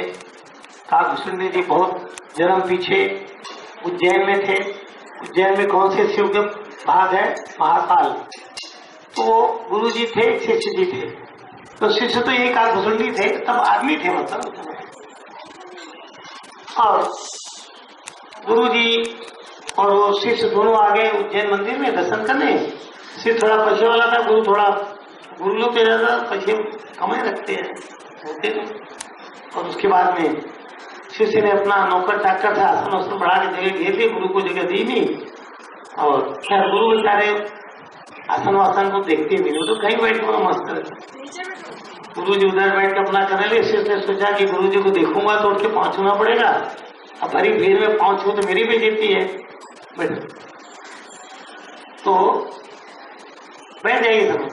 काकभूषुंडी जी बहुत जन्म पीछे उज्जैन में थे। उज्जैन में कौन से शिव के भाग है? महाकाल। तो गुरु जी थे, शिष्य जी थे। तो शिष्य तो यही काकभूषुंडी थे, तब आदमी थे मतलब। और गुरु जी और वो शिष्य दोनों आ गए उज्जैन मंदिर में दर्शन करने। शिष्य थोड़ा पैसे वाला था, गुरु थोड़ा गुरु लोग पे ज्यादा पैसे कमाए रखते हैं होते हैं। और उसके बाद में शिष्य ने अपना नौकर चाकर से आसन वासन बढ़ा के जगह घेर ली, गुरु को जगह दी नहीं। और खैर गुरु बेचारे आसन वासन को देखते भी नहीं, तो कहीं बैठ के मस्त कर। गुरु जी उधर बैठ के अपना करने लगे। शिष्य ने सोचा कि गुरु जी को देखूंगा तो उठ के पहुंचना पड़ेगा, अब भरी भीड़ में पहुंचू तो मेरी बेइज्जती है। तो बैठ जाइए सब।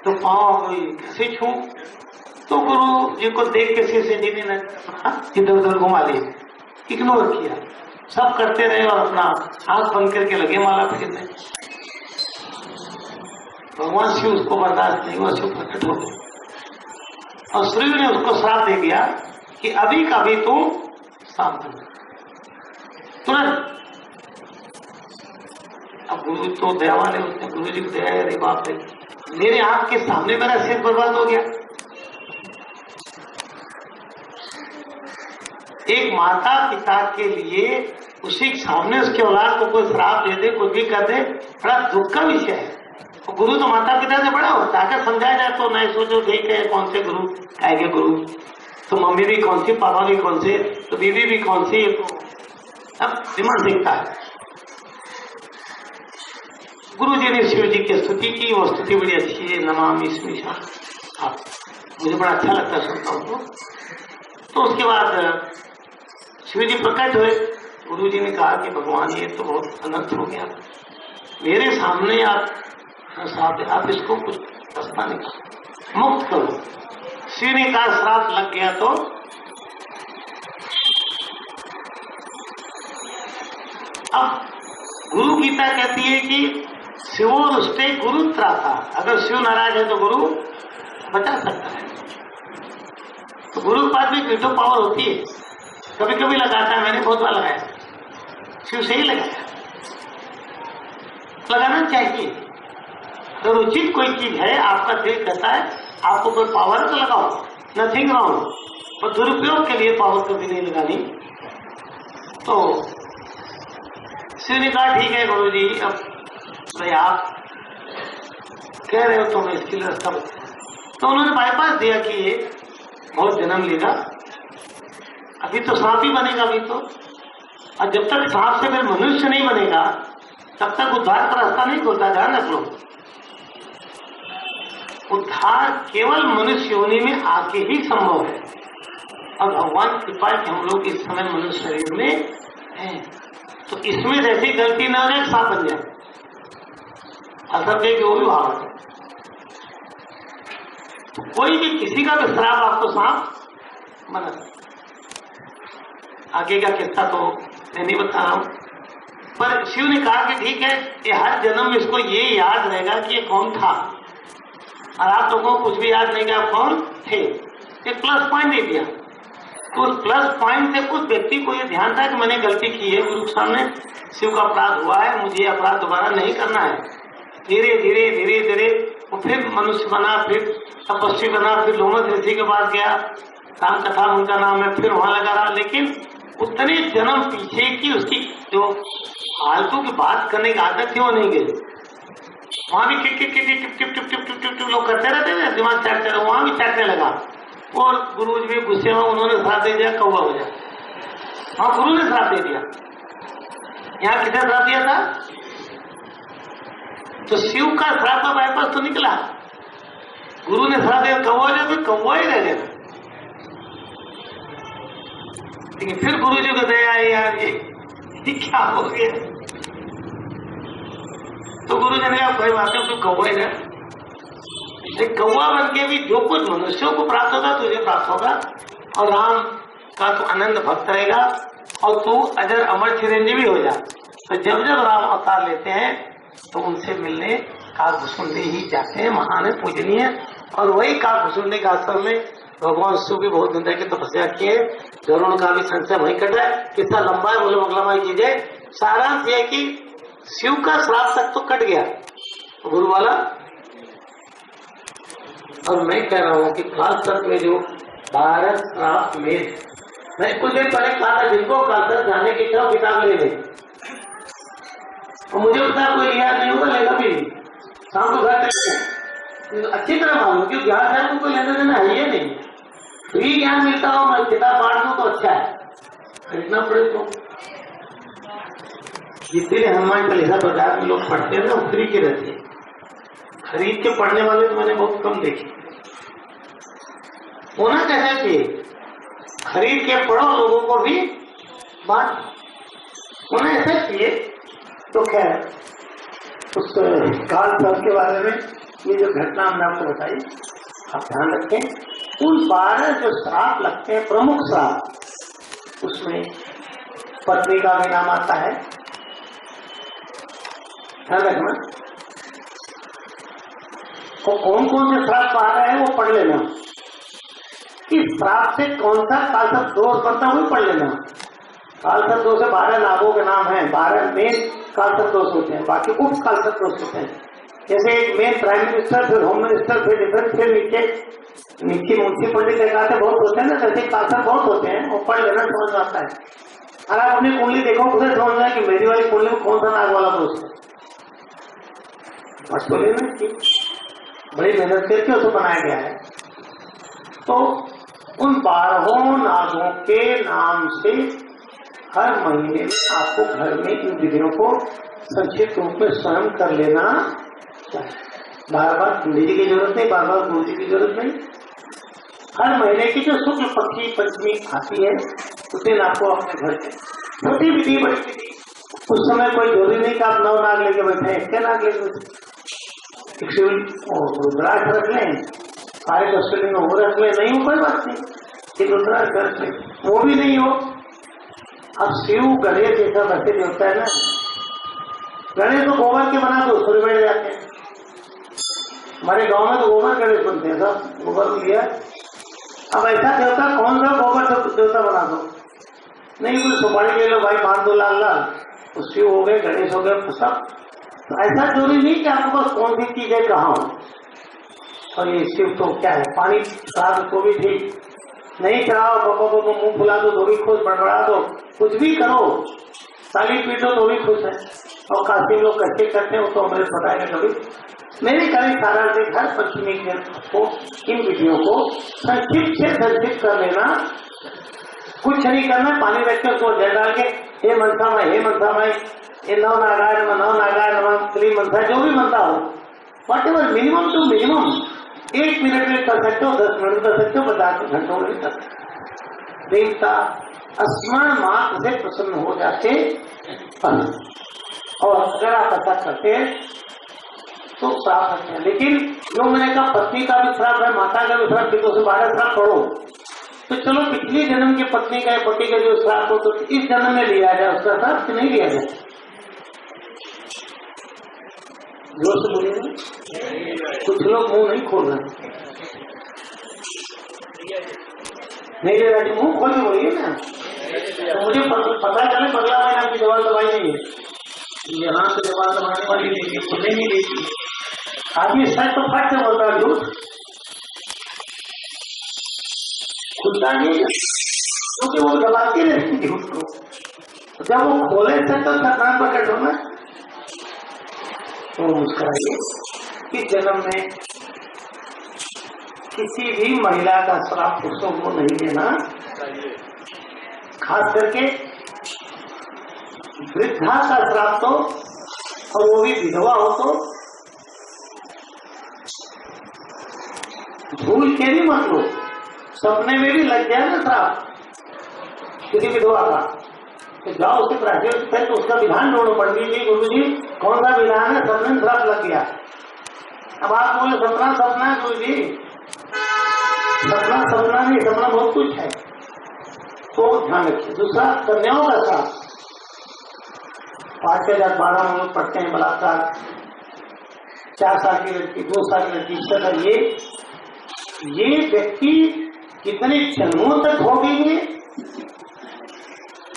तो पाँव कोई कैसे छू, तो गुरु जी को देख के शिष्य जी ने इधर उधर घुमा लिए, इग्नोर किया। सब करते रहे और अपना आंख बंद करके लगे माला फेरने। भगवान शिव उसको बर्दाश्त नहीं हुआ, शिव प्रकट हो गए और शिव ने उसको श्राप दे दिया कि अभी का भी तू शांत हो। तुरंत। अब गुरु तो दया वाले, उसने गुरु जी को दया, अरे बाप रे, मेरे आंख के सामने मेरा सिर बर्बाद हो गया। एक माता पिता के लिए उसी के सामने उसके औलाद को कोई श्राप दे दे, कुछ भी कर दे, बड़ा दुख का विषय है। तो गुरु तो माता पिता से बड़ा होता है। अगर समझाया जाए तो नहीं सोचो ठीक है, कौन से गुरु आएंगे गुरु, तो मम्मी भी कौन सी, पापा भी कौन से, तो बीवी भी कौन सी, तो अब दिमाग दिखता है। गुरु जी ने शिव जी की स्तुति की, वो स्तुति बड़ी अच्छी है, नमामि स्मीशा। हाँ, मुझे बड़ा अच्छा लगता है सुनता हूँ। तो उसके बाद शिव जी प्रकट हुए। गुरु जी ने कहा कि भगवान ये तो बहुत अनर्थ हो गया, मेरे सामने आप इसको कुछ रास्ता निकालो, मुक्त करो। शिव ने कहा श्राप लग गया तो अब गुरु गीता कहती है कि शिवोरुष्टे गुरु त्राता। अगर शिव नाराज है तो गुरु बचा सकता है। तो गुरु के पास भी वीटो पावर होती है, कभी कभी लगाता है। मैंने बहुत बार लगाया, शिव से ही लगाया। लगाना चाहिए। अगर उचित कोई चीज है, आपका दिल कहता है आपको कोई पावर तो लगाओ, नथिंग रॉन्ग, पर दुरुपयोग के लिए पावर कभी नहीं लगानी। तो शिव ने कहा ठीक है गुरु जी, अब भाई आप कह रहे हो तो मैं इसके लिए रास्ता बताऊं। तो उन्होंने बाईपास दिया कि ये बहुत जन्म लेगा, अभी तो सांप ही बनेगा अभी तो, और जब तक सांप से फिर मनुष्य नहीं बनेगा तब तक उद्धार का रास्ता नहीं खुलता। ध्यान रख लो, उद्धार केवल मनुष्य योनि में आके ही संभव है। और भगवान की कृपा कि हम लोग इस समय मनुष्य शरीर में हैं, तो इसमें जैसी गलती न हो जाए सांप बन जाए, असर के वो भी भाव है। तो कोई भी किसी का भी श्राप आपको सांप बना। आगे का किस्सा तो मैं नहीं बता रहा हूं, पर शिव ने कहा कि ठीक है, ये हर जन्म में इसको ये याद रहेगा कि ये कौन था, और आप लोगों को कुछ भी याद नहीं कि आप कौन थे। एक प्लस पॉइंट दे दिया। तो उस प्लस पॉइंट से उस व्यक्ति को ये ध्यान था कि मैंने गलती की है, गुरु के सामने शिव का अपराध हुआ है, मुझे अपराध दोबारा नहीं करना है। धीरे धीरे धीरे धीरे वो फिर मनुष्य बना, फिर तपस्वी बना, फिर लोमस ऋषि के पास गया, राम कथा उनका नाम है, फिर वहां लगा रहा। लेकिन उतने जन्म पीछे की उसकी जो फालतू की बात करने की आदत थी वो नहीं गई। वहां भी tip tip tip tip tip tip tip tip tip लोग करते रहते थे, दिमाग चाटते रहे, वहां भी चाटने लगा। और गुरु जी भी गुस्से में, उन्होंने श्राप दे दिया, कौवा हो जाए। हाँ, गुरु ने श्राप दे दिया। यहाँ किसने श्राप दिया था? तो शिव का श्राप का बाईपास तो निकला। गुरु ने श्राप दिया कौवा हो जाए, तो कौवा ही रह गया। लेकिन फिर गुरु जी को दया आई, यार ये क्या हो गया। तो गुरु जी ने कहा कोई बात नहीं, तू कौवा ही रह। कौवा बन के भी जो कुछ मनुष्यों को प्राप्त होगा तुझे प्राप्त होगा, और राम का तू अनंत भक्त रहेगा और तू अजर अमर चिरंजीवी हो जा। तो जब जब राम अवतार लेते हैं तो उनसे मिलने काकभूषुंडी ही जाते हैं, महान है, पूजनीय। और वही काकभूषुंडी का आश्रम में भगवान शिव भी बहुत दिन तक तपस्या किए, गरुड़ का भी संशय वही कटा। कितना लंबा है, बोले मंगलमय कीजिए। सारांश यह कि शिव का श्राप तक तो कट गया गुरु वाला। और मैं कह रहा हूँ कि काल तक में जो 12 श्राप में, मैं कुछ देर पहले कहा था जिनको काल तक जाने की इच्छा किताब ले लें, और मुझे उतना कोई लिया नहीं होगा, लेगा भी नहीं। शाम को घर तो अच्छी तरह मालूम कि ज्ञान है तो कोई लेना देना है ही नहीं। फ्री ज्ञान मिलता हो, मैं किताब बांट दूं तो अच्छा है, खरीदना पड़े तो। जितने हनुमान चालीसा बाजार में लोग पढ़ते हैं ना वो फ्री के रहते हैं, खरीद के पढ़ने वाले तो मैंने बहुत कम देखे। होना कैसे चाहिए, खरीद के पढ़ो, लोगों को भी बांट, होना ऐसा चाहिए। तो खैर उस काल सर्प के बारे में ये जो घटना हमने आपको बताई, आप ध्यान रखें। उन 12 जो श्राप लगते हैं, प्रमुख श्राप, उसमें पत्नी का भी नाम आता है, ध्यान रखना। तो कौन कौन से श्राप आ रहे हैं वो पढ़ लेना, कि श्राप से कौन सा काल सर्प दोष बनता है वो पढ़ लेना। काल सर्प दोष से 12 नागों के नाम हैं, 12 मेन काल सर्प दोष होते हैं, बाकी उप काल सर्प दोष होते हैं। जैसे एक मेन प्राइम मिनिस्टर, फिर होम मिनिस्टर, फिर डिफेंस, फिर नीचे म्यूनसिपलिटी लगाते बहुत होते हैं ना, जैसे काल सर्प बहुत होते हैं, वो पढ़ लेना, समझ में आता है। अगर आप अपनी कुंडली देखो उसे समझ में कि मेरी वाली कुंडली में कौन सा नाग वाला दोष है, बस बोले ना कि बड़ी मेहनत करके उसे बनाया गया है। तो उन 12 नागों के नाम से हर महीने में आपको घर में इन विधियों को संक्षिप्त रूप में स्वयं कर लेना चाहिए। बार बार कुंडली की जरूरत नहीं, बार बार गुरु जी की जरूरत नहीं। हर महीने की जो शुक्ल पक्षी पंचमी आती है उस दिन आपको अपने घर से छोटी विधि बड़ी विधि, उस समय कोई जरूरी नहीं कि आप 9 नाग लेके बैठे, 1 नाग लेके बैठे, रुद्राक्ष रख लें, सारे कष्टलिंग वो रख लें, नहीं हो कोई बात नहीं, कि रुद्राक्ष रख लें, वो भी नहीं हो। अब शिव गणेश जैसा वैसे देवता है ना, गणेश तो गोबर के बना दो उसमें बैठ जाते हैं। हमारे गांव में तो गोबर गणेश बनते हैं, सब गोबर लिया। अब ऐसा देवता कौन सा गोबर से देवता बना दो, नहीं कोई सुपारी ले लो भाई, बांध दो लाल लाल, तो शिव हो गए, गणेश हो गए, सब। तो ऐसा जरूरी नहीं कि आपके पास कौन सी चीज है कहाँ हो। और ये शिव तो क्या है, पानी चढ़ा दो तो भी ठीक, नहीं चढ़ाओ पापा को मुंह फुला दो तो भी खुश, बड़बड़ा दो, कुछ भी करो, ताली पीटो तो भी खुश है। और काशी लोग कैसे करते हैं वो तो हमें बताएगा कभी। मेरे कभी सारा से हर पंचमी को इन विधियों को संक्षिप्त से संक्षिप्त कर लेना, कुछ नहीं करना, पानी रखकर उसको जल डाल के हे मनसा माई, हे मनसा माई, ये 9 नागाय नमः, 9 नागाय नमः, श्री मनसा, जो भी मनता हो, whatever, minimum to minimum 1 minute में कर सकते हो, 10 मिनट में कर सकते हो, 50 घंटों में कर सकते हो। देवता स्मरण मात्र से प्रसन्न हो जाते हैं। और अगर आप ऐसा करते हैं तो श्राप हटते हैं। लेकिन जो मैंने कहा पत्नी का भी श्राप है, माता का भी श्राप, तो उसे 12 श्राप पढ़ो, तो चलो पिछले जन्म के पत्नी का या पति का जो श्राप हो तो इस जन्म में लिया जाए उसका श्राप, कि नहीं लिया जाए? जोर से बोलिए, कुछ लोग मुंह नहीं खोल रहे, नहीं ले रहे, मुंह खोल के बोलिए ना। तो मुझे पता चले बगला मैंने आपकी जवाब दवाई नहीं है, यहाँ से जवाब दबाने वाली नहीं है, खुले नहीं देती। आदमी सच तो फट से बोलता है, झूठ खुलता नहीं है, क्योंकि वो दबाती रहती है उसको। जब वो खोले सच तो सरकार पकड़ लो ना, तो मुस्कुराइए कि जन्म में किसी भी महिला का श्राप पुरुषों को नहीं देना, खास करके वृद्धा का श्राप तो, और वो भी विधवा हो तो भूल के भी मत लो, सपने में भी लग जाए ना श्राप किसी विधवा का, तो जाओ उसके प्राचीन तो उसका विधान ढूंढो, पंडित जी गुरु जी कौन सा विधान है, सपने में श्राप लग गया। अब आप बोले सपना सपना है गुरु जी, सपना सपना नहीं, सपना बहुत कुछ है। तो ध्यान रखिए। दूसरा, कन्याओं का श्राप, 5 के 12 हम लोग पढ़ते हैं, बलात्कार, 4 साल की लड़की, 2 साल की लड़की, ये व्यक्ति कितने जन्मों तक भोगेंगे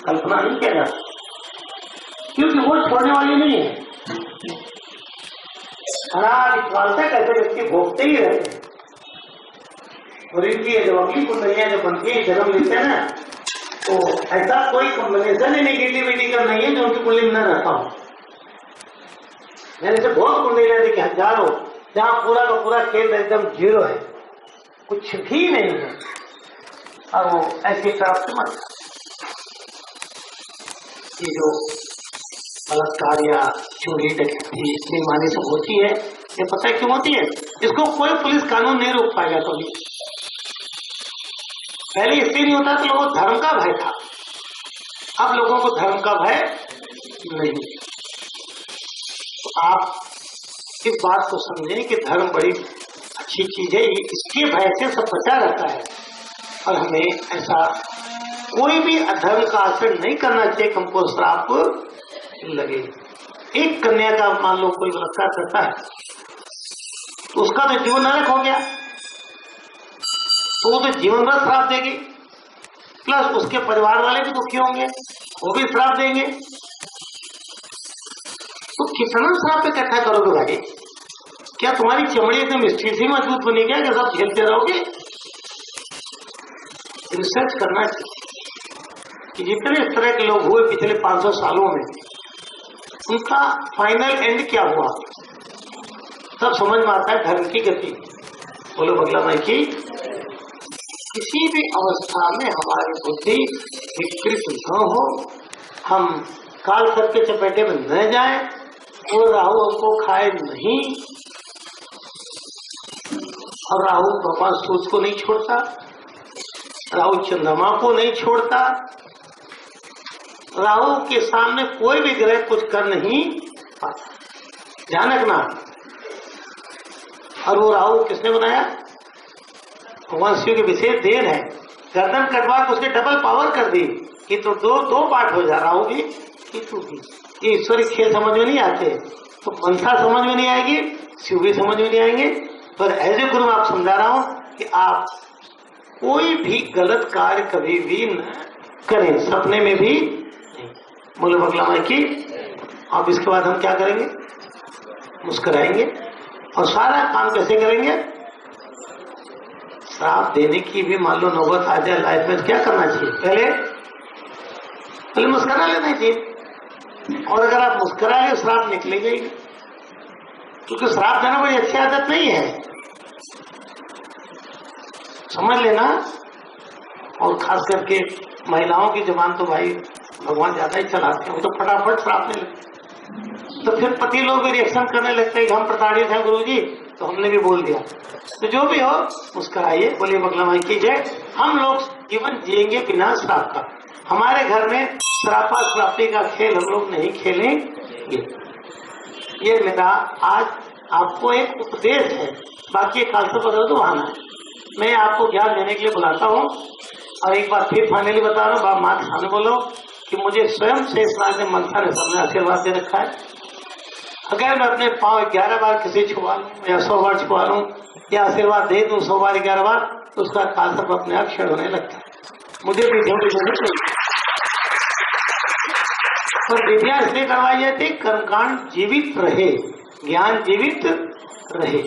कल्पना नहीं किया जा सकता, क्योंकि वो छोड़ने वाली नहीं है। अनादिकाल तक ऐसे व्यक्ति भोगते ही रहते हैं। और इनकी जब अगली कुंडलियां जब बनती है, जन्म लेते हैं ना, तो ऐसा कोई कॉम्बिनेशन है नेगेटिविटी का नहीं है जो उनकी कुंडली में न रहता हो। मैंने से बहुत कुंडलियां देखी, हजारों, जहां पूरा का पूरा खेल एकदम जीरो है, कुछ भी नहीं है, और वो ऐसी तरफ से मत। ये जो बलात्कार या चोरी डकैती बेईमानी सब होती है, ये पता है क्यों होती है? इसको कोई पुलिस कानून नहीं रोक पाएगा कभी। पहले इसलिए नहीं होता तो लोगों को धर्म का भय था, अब लोगों को धर्म का भय नहीं। तो आप इस बात को समझें कि धर्म बड़ी अच्छी चीज है, इसके भय से सब बचा रहता है, और हमें ऐसा कोई भी अधर्म का आचरण नहीं करना चाहिए, हमको श्राप लगे। एक कन्या का मान लो कोई बलात्कार करता है, तो उसका तो जीवन नरक हो गया, तो वो तो जीवन भर श्राप देगी, प्लस उसके परिवार वाले भी दुखी होंगे, वो भी श्राप देंगे। तो कितना श्राप इकट्ठा करोगे भाई? क्या तुम्हारी चमड़ी एकदम स्टील से मजबूत बनी क्या कि सब झेलते रहोगे? रिसर्च करना चाहिए कि जितने इस तरह के लोग हुए पिछले 500 सालों में, उनका फाइनल एंड क्या हुआ, तब समझ में आता है धर्म की गति। बोलो बगला माई की। किसी भी अवस्था में हमारी बुद्धि विकृत न हो, हम काल सर्प के चपेटे में न जाए, और राहु हमको खाए नहीं। और राहु भगवान सूर्य को नहीं छोड़ता, राहु चंद्रमा को नहीं छोड़ता, राहु के सामने कोई भी ग्रह कुछ कर नहीं पाता, ध्यान रखना। और वो राहु किसने बनाया? भगवान शिव की विशेष देन है, गर्दन कटवा के उसके डबल पावर कर दी कि तो दो पार्ट हो जा, राहु भी केतु भी। ये ईश्वरी खेल समझ में नहीं आते, तो मनसा समझ में नहीं आएगी, शिव भी समझ में नहीं आएंगे। पर एज ए गुरु आप समझा रहा हूं कि आप कोई भी गलत कार्य कभी भी न करें, सपने में भी नहीं। बोले बगला माई की। अब इसके बाद हम क्या करेंगे? मुस्कुराएंगे, और सारा काम कैसे करेंगे? श्राप देने की भी मान लो नौबत आ जाए लाइफ में, क्या करना चाहिए? पहले मुस्कुरा लेना चाहिए, और अगर आप मुस्कुरा ले श्राप निकलेगा ही, क्योंकि श्राप देना कोई अच्छी आदत नहीं है, समझ लेना। और खास करके महिलाओं की जबान तो भाई भगवान ज्यादा ही चलाते हैं, वो तो फटाफट श्राप में लगते, तो फिर पति लोग भी रिएक्शन करने लगते हैं कि हम प्रताड़ित हैं गुरुजी, तो हमने भी बोल दिया। तो जो भी हो मुस्कुराइए, बोलिए बगला माई की जय। हम लोग जीवन जिएंगे बिना श्राप का, हमारे घर में श्रापा श्रापी का खेल हम लोग नहीं खेलेंगे। ये मेरा आज आपको एक उपदेश है, बाकी काल से बदल दो आना है। मैं आपको ज्ञान देने के लिए बुलाता हूँ, और एक बार फिर फाइनली बता रहा हूँ, माँ के सामने बोलो कि मुझे स्वयं से स्नान मनसा ने सबने आशीर्वाद दे रखा है। अगर मैं अपने पाँव 11 बार किसी छुआ लूँ या 100 बार छुआ लूँ या आशीर्वाद दे दूँ 100 बार 11 बार, तो उसका काल सब अपने आप क्षण होने लगता है। मुझे विधियों की जरूरत नहीं, और विधियां इसलिए करवाई जाती, कर्मकांड जीवित रहे, ज्ञान जीवित रहे।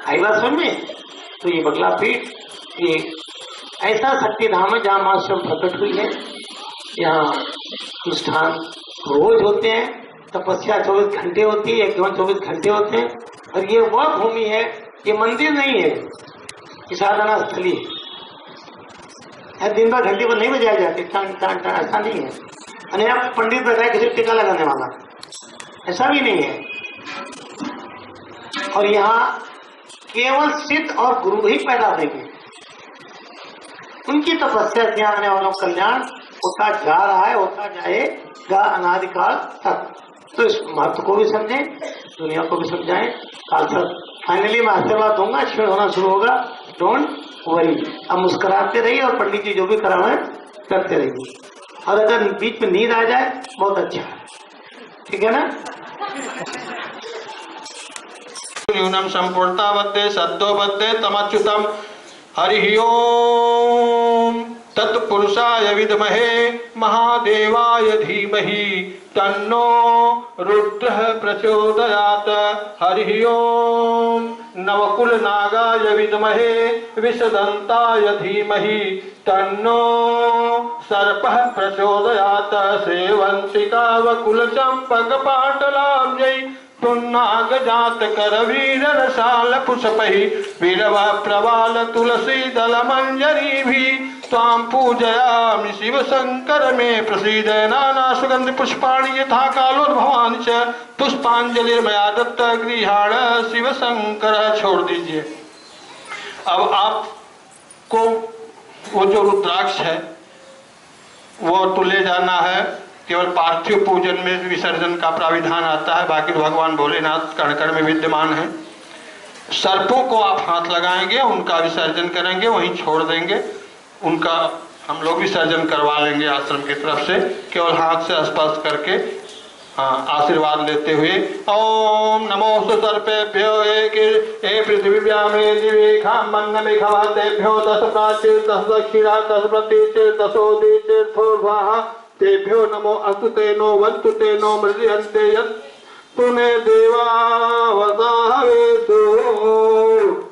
आई बात समझ में? तो ये बगला पीठ ये ऐसा शक्ति धाम है जहाँ मां स्वयं प्रकट हुई है। यहाँ अनुष्ठान रोज होते हैं, तपस्या 24 घंटे होती है, यज्ञ 24 घंटे होते हैं, और ये वह भूमि है, ये मंदिर नहीं है, ये साधना स्थली है। दिन भर घंटे पर नहीं बजाए जाते, टान टान टान, ऐसा नहीं है। और यहाँ पंडित बैठा है किसी टीका लगाने वाला, ऐसा भी नहीं है। और यहाँ केवल सिद्ध और गुरु ही पैदा होंगे, उनकी तपस्या से आने वालों का कल्याण होता जा रहा है, होता जाएगा अनादिकाल तक। तो इस महत्व को भी समझें, दुनिया को भी समझाएं। काल तक फाइनली मैं आशीर्वाद दूंगा, क्षण होना शुरू होगा, डोंट वरी। अब मुस्कुराते रहिए, और पंडित जी जो भी करावे करते रहिए। और अगर बीच में नींद आ जाए बहुत अच्छा है, ठीक है ना। न्यूनम संपूर्णता बद्धे सद्दो बद्धे तमच्युतम। हरि ओम तत्पुरुषाय विद्महे महादेवाय धीमहि तन्नो रुद्रः प्रचोदयात्। हरि ओम नवकुल नागाय विद्महे विषदंताय धीमहि तन्नो सर्पः प्रचोदयात्। सेवंतिका वकुल चंपक पाटलाब्जै पुन्नाग जात करवीर रसाल पुष्पहि वीरवा प्रवाल तुलसी दल मंजरी भी ताम पूजयामि शिव शंकर में प्रसीद। नाना सुगंध पुष्पाणि यथा कालोद्भवानि च पुष्पांजलिर्मया दत्त गृहाण शिव शंकर। छोड़ दीजिए। अब आपको वो जो रुद्राक्ष है वो तो ले जाना है, केवल पार्थिव पूजन में विसर्जन का प्राविधान आता है, बाकी तो भगवान भोलेनाथ कण कण में विद्यमान है। सर्पों को आप हाथ लगाएंगे, उनका विसर्जन करेंगे, वहीं छोड़ देंगे, उनका हम लोग विसर्जन करवा लेंगे आश्रम की तरफ से, केवल हाथ से स्पर्श करके आशीर्वाद लेते हुए। ओम नमो सर्पेभ्यो ए पृथ्वीव्यामे दिवे खामन्न मेघवातेभ्यो दश प्राचीर दश दक्षिणा दश प्रतीचीर दशोदीचीर थोर्वाहा तेभ्यो नमो अस्तु तेनो वन्तु तेनो मृदयन्ते यत् पुने देवावतावेतु।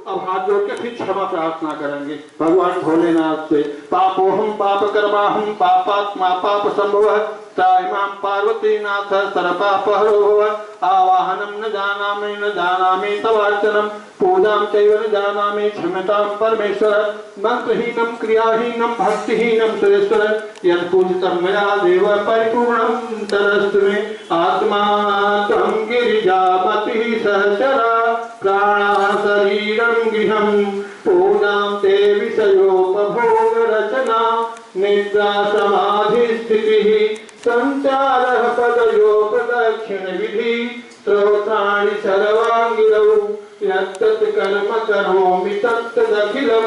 अब हाथ जोड़ के फिर क्षमा प्रार्थना करेंगे भगवान भोलेनाथ से। पापोहम पाप कर्माहम पापात्मा पाप संभव त्राहिमां पार्वती नाथ सर्वपापहरो भव। आवाहनम न जानामि तवार्चनम पूजां चैव न जानामि क्षम्यतां परमेश्वर। मंत्रहीनं क्रियाहीनं भक्तिहीनं सुरेश्वर यत् पूजितं मया देव परिपूर्णं तदस्तु मे। आत्मा त्वं गिरिजापतिः सहचरा प्राणः शरीरं गृहं पूजां ते विषयोपभोग रचना निद्रा समाधि स्थितिः संचारः पदयोपदक्षिण विधि स्तोत्राणि सर्वांगिरौ यत्तत् कर्म करोमि तत्तदखिलं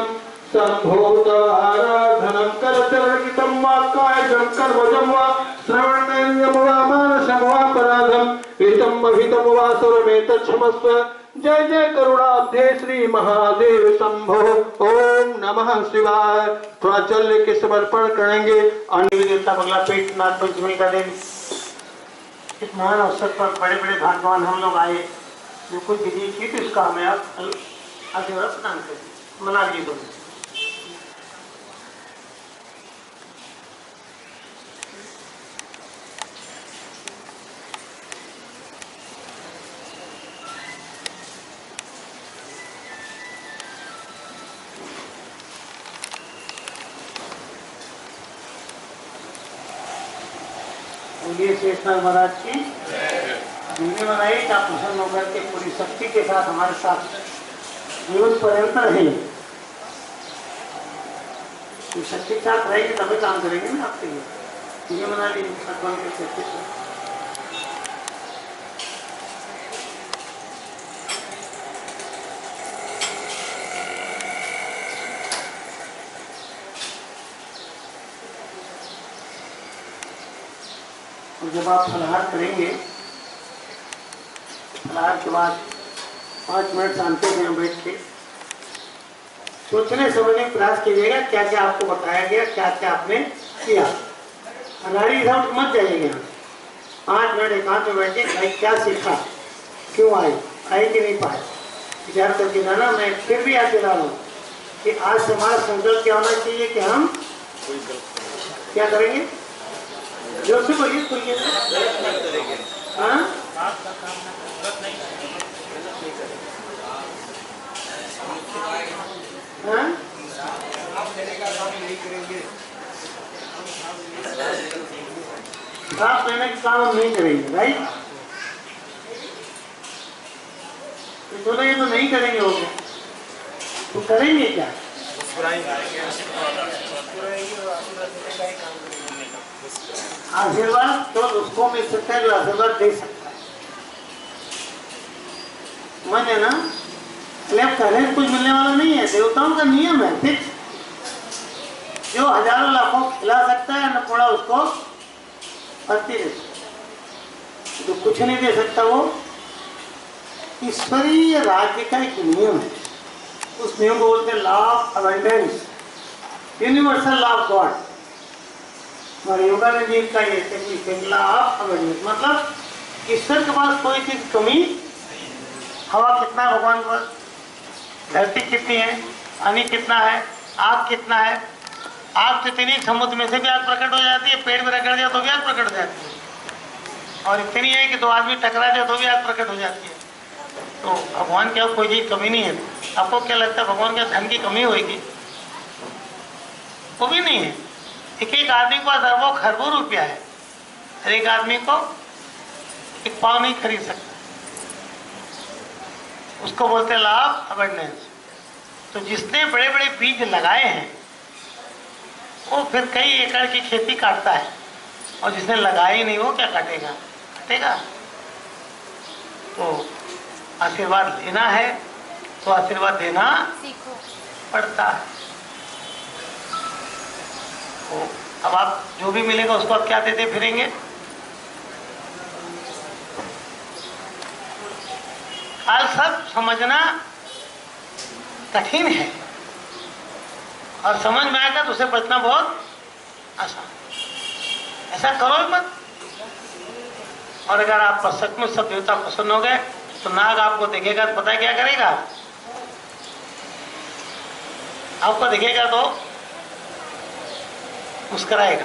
संभो तव आराधनं करचरणितं वा कायजं कर्मजं वा श्रवणेन्द्रियं वा मानसं वापराधं हितं अहितं वा सर्वमेतत् क्षमस्व। जय जय करुणाब्धे श्री महादेव शंभो। ओम नमः शिवाय। थोड़ा जल लेके समर्पण करेंगे। अन्य देवता बगला पेट नाग पंचमी का दिन इस महान अवसर पर बड़े बड़े भाग्यवान हम लोग आए, जो कुछ विधि की तो इसका हमें आप आशीर्वाद प्रदान करें। मना जी बोले। शेषनाग महाराज की जिंदगी बनाई, आप प्रसन्न होकर के पूरी शक्ति के साथ हमारे साथ जीवन पर्यंत रहेंगे। शक्ति के साथ रहेंगे तभी काम करेंगे ना आपके लिए। जिंदगी बना ली भगवान के शक्ति से। और जब आप फलाहार करेंगे, फलाहार के बाद 5 मिनट शांति से बैठ के सोचने समझने का प्रयास कीजिएगा क्या क्या आपको बताया गया, क्या क्या आपने किया। अनाड़ी इधर मत जाइएगा। 5 मिनट एकांत में बैठे, भाई क्या सीखा, क्यों आए कि नहीं पाए, विचार करके जाना। मैं फिर भी याद दिला रहा हूँ कि आज से हमारा संकल्प क्या होना चाहिए कि हम क्या करेंगे। जो से बोलिए कोई हाँ सांस लेने का काम हम नहीं करेंगे, राइट। तो ये तो नहीं करेंगे, हो गया तो करेंगे क्या। आशीर्वाद तो उसको मिल सकता है जो आशीर्वाद दे सकता है, मन है ना। इसलिए पहले कुछ मिलने वाला नहीं है, देवताओं का नियम है फिक्स। जो हजारों लाखों खिला सकता है, अन्नपूर्णा उसको भरती दे सकता है। जो कुछ नहीं दे सकता वो ईश्वरीय राज्य का एक नियम है। उस नियम को बोलते हैं law of abundance, universal law of God. हमारे योगानंद जी का ये टेक्निक है लॉ ऑफ अबंडेंस। मतलब ईश्वर के पास कोई चीज कमी, हवा कितना है भगवान के पास, धरती कितनी है, पानी कितना है, आग कितना है। आग जितनी समुद्र में से भी आग प्रकट हो जाती है, पेड़ में रगड़ जाए तो भी आग प्रकट हो जाती है, और इतनी है कि दो आदमी टकरा जाए तो भी आग प्रकट हो जाती है। तो भगवान के कोई चीज कमी नहीं है। आपको क्या लगता है भगवान के धन की कमी होगी? वो भी नहीं है। एक एक आदमी के पास अरबों खरबों रुपया है, हर एक आदमी को एक पाव नहीं खरीद सकता। उसको बोलते हैं लॉ ऑफ अबंडेंस। तो जिसने बड़े बड़े बीज लगाए हैं वो फिर कई एकड़ की खेती काटता है, और जिसने लगाया ही नहीं वो क्या काटेगा? काटेगा। तो आशीर्वाद लेना है तो आशीर्वाद देना सीखो पड़ता है। तो अब आप जो भी मिलेगा उसको आप क्या देते फिरेंगे? काल सब समझना कठिन है, और समझ में आएगा तो उसे बचना बहुत आसान। ऐसा करो ही मत। और अगर आप पर सचमुच सब देवता प्रसन्न हो गए तो नाग आपको देखेगा तो पता है क्या करेगा? आपको देखेगा तो मुस्कुराएगा।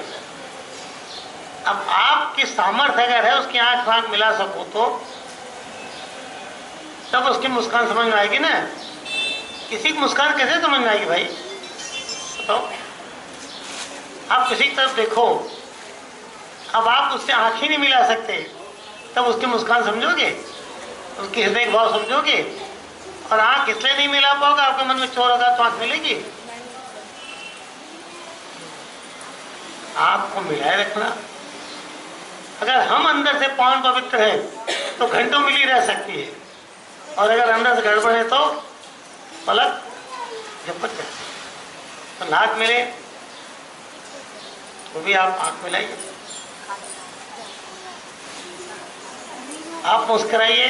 अब आपकी सामर्थ्य अगर है उसकी आंख आंख मिला सको तो तब उसकी मुस्कान समझ में आएगी ना। किसी की मुस्कान कैसे समझ में आएगी भाई? बताओ। आप किसी की तरफ देखो, अब आप उससे आंख ही नहीं मिला सकते, तब उसकी मुस्कान समझोगे, उसकी हृदय भाव समझोगे? और आंख इसलिए नहीं मिला पाओगे, आपके मन में चोर होगा तो आंख मिलेगी? आपको मिलाए रखना। अगर हम अंदर से पावन पवित्र हैं तो घंटों मिली रह सकती है, और अगर अंदर से गड़बड़ है तो पलक झपक जाती है। तो नाक मिले तो भी आप आंख मिलाइए, आप मुस्कुराइए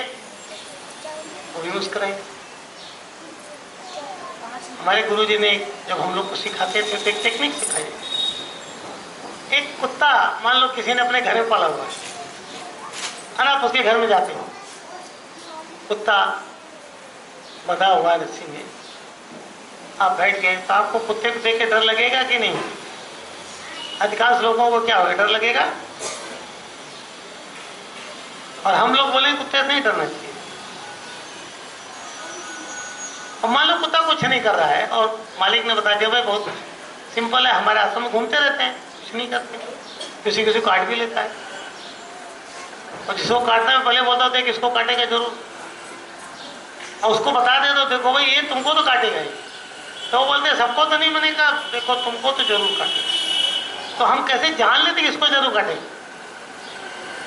वो भी मुस्कुराइए। हमारे गुरुजी ने जब हम लोग को सिखाते थे तो एक टेक्निक सिखाई। एक कुत्ता मान लो किसी ने अपने घर में पाला हुआ है, और आप उसके घर में जाते हो, कुत्ता बंधा हुआ है रस्सी में, आप बैठ गए, तो आपको कुत्ते को देख के डर लगेगा कि नहीं? अधिकांश लोगों को क्या होगा? डर लगेगा। और हम लोग बोले कुत्ते से नहीं डरना चाहिए। और मान लो कुत्ता कुछ नहीं कर रहा है और मालिक ने बता दिया भाई बहुत सिंपल है, हमारे आश्रम में घूमते रहते हैं, कुछ नहीं करते, किसी किसी काट भी लेता है, और जिसको काटता है पहले बोलता होता है किसको काटेगा जरूर, और उसको बता दे तो देखो भाई ये तुमको तो काटेगा ही, तो वो बोलते सबको तो नहीं बनेगा, देखो तुमको तो जरूर काटेगा। तो हम कैसे जान लेते किसको जरूर काटेगा?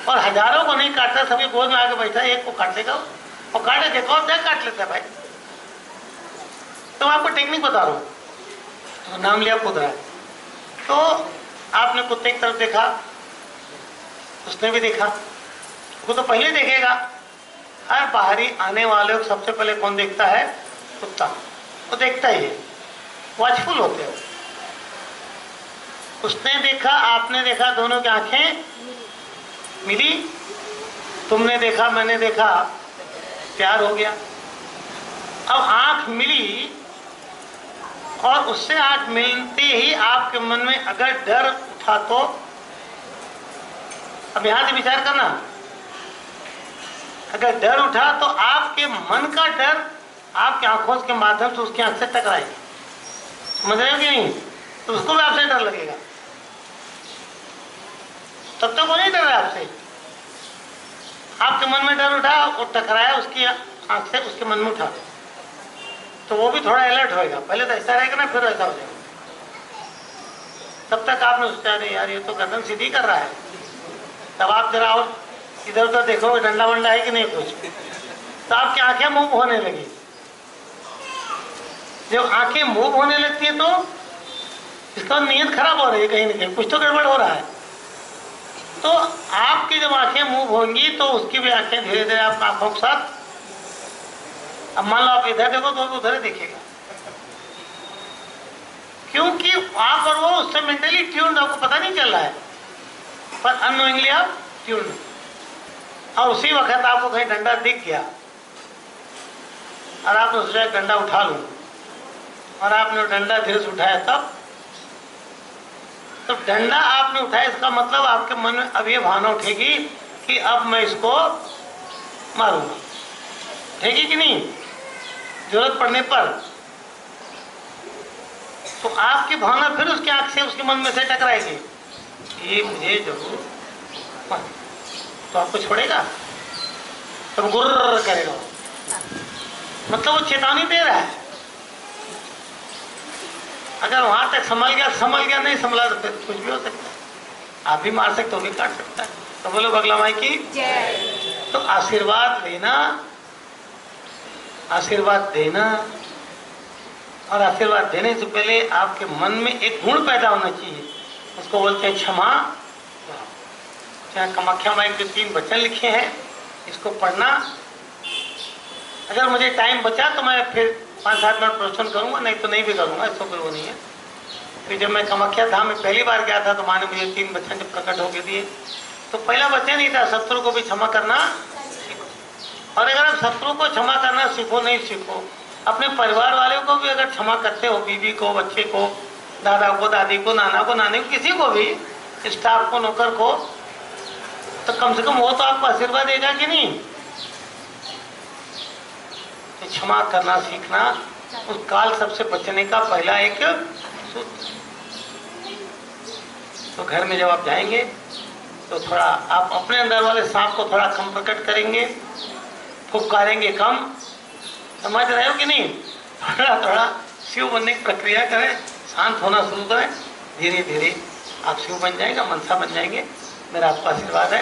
और हजारों को नहीं काटता, सभी गोद में आके बैठा है, एक को काट देगा और काटे देखो और काट लेता है भाई। तो मैं आपको टेक्निक बता रहा हूँ, तो नाम लिया खुद रहा है। तो आपने कुत्ते की तरफ देखा, उसने भी देखा, वो तो पहले देखेगा। हर बाहरी आने वाले को सबसे पहले कौन देखता है? कुत्ता। वो देखता ही है, वॉचफुल होते हो। उसने देखा, आपने देखा, दोनों की आंखें मिली, तुमने देखा मैंने देखा, प्यार हो गया। अब आंख मिली और उससे आंख मिलते ही आपके मन में अगर डर उठा तो अब यहां से विचार करना, अगर डर उठा तो आपके मन का डर आपकी आंखों के माध्यम से उसकी आंख से टकराएगी, समझ रहे हो कि नहीं? तो उसको भी आपसे डर लगेगा, तब तक वो नहीं डर रहा आपसे। आपके मन में डर उठा और टकराया उसकी आंख से, उसके मन में उठा, तो वो भी थोड़ा अलर्ट होएगा। पहले तो ऐसा रहेगा ना, फिर ऐसा हो जाएगा। तब तक आपने सोचा अरे यार ये तो गर्दन सीधी कर रहा है, तब आप जरा और इधर उधर देखोगे डंडा वंडा है कि नहीं कुछ, तो आपकी आंखें मूव होने लगी। जब आंखें मूव होने लगती है तो इसका नीयत खराब हो रही है, कहीं ना कहीं कुछ तो गड़बड़ हो रहा है। तो आपकी जब आंखें मूव होंगी तो उसकी भी आंखें धीरे धीरे आप आंखों के साथ, अब मान लो आप इधर देखो तो उधर ही देखेगा, क्योंकि आप और वो उससे मेंटली ट्यून्ड, आपको पता नहीं चल रहा है, पर अननोइंगली आप ट्यून्ड। और उसी वक्त आपको कहीं डंडा दिख गया और आपने सोचा डंडा उठा लूं, और आपने डंडा धीरे से उठाया, तो डंडा आपने उठाया, इसका मतलब आपके मन में अब ये भावना उठेगी कि अब मैं इसको मारूंगा, उठेगी कि नहीं जरूरत पड़ने पर। तो आपकी भावना फिर उसकी आंख से, उसके मन में से टकराएगी, ये मुझे जरूर, तो आपको छोड़ेगा, तब गुर्र करेगा, मतलब वो चेतावनी दे रहा है। अगर वहां तक संभल गया, नहीं संभला तो फिर कुछ भी हो सकता है, आप भी मार सकते हो, भी काट सकता है। तो बोलो बगला माई की जय। तो आशीर्वाद लेना, आशीर्वाद देना, और आशीर्वाद देने से पहले आपके मन में एक गुण पैदा होना चाहिए, उसको बोलते हैं क्षमा। कामाख्या माई के 3 वचन लिखे हैं, इसको पढ़ना। अगर मुझे टाइम बचा तो मैं फिर 5-7 मिनट प्रवचन करूंगा, नहीं तो नहीं भी करूंगा, इसको कोई वो नहीं है। फिर जब मैं कामाख्या धाम में पहली बार गया था तो माँ ने मुझे 3 वचन जब प्रकट होके दिए, तो पहला वचन ही था, शत्रु को भी क्षमा करना सीखो। और अगर आप शत्रु को क्षमा करना सीखो, नहीं सीखो, अपने परिवार वालों को भी अगर क्षमा करते हो, बीवी को, बच्चे को, दादा को, दादी को, नाना को, नानी को, किसी को भी, स्टाफ को, नौकर को, तो कम से कम वो तो आपको आशीर्वाद देगा कि नहीं। तो क्षमा करना सीखना उस काल सबसे बचने का पहला एक सूत्र। तो घर में जब आप जाएंगे तो थोड़ा आप अपने अंदर वाले सांप को थोड़ा कम प्रकट करेंगे, फुफकारेंगे कम, समझ रहे हो कि नहीं। थोड़ा थोड़ा शिव बनने की प्रक्रिया करें, शांत होना शुरू करें, धीरे धीरे आप शिव बन जाएगा, मनसा बन जाएंगे। मेरा आपको आशीर्वाद है।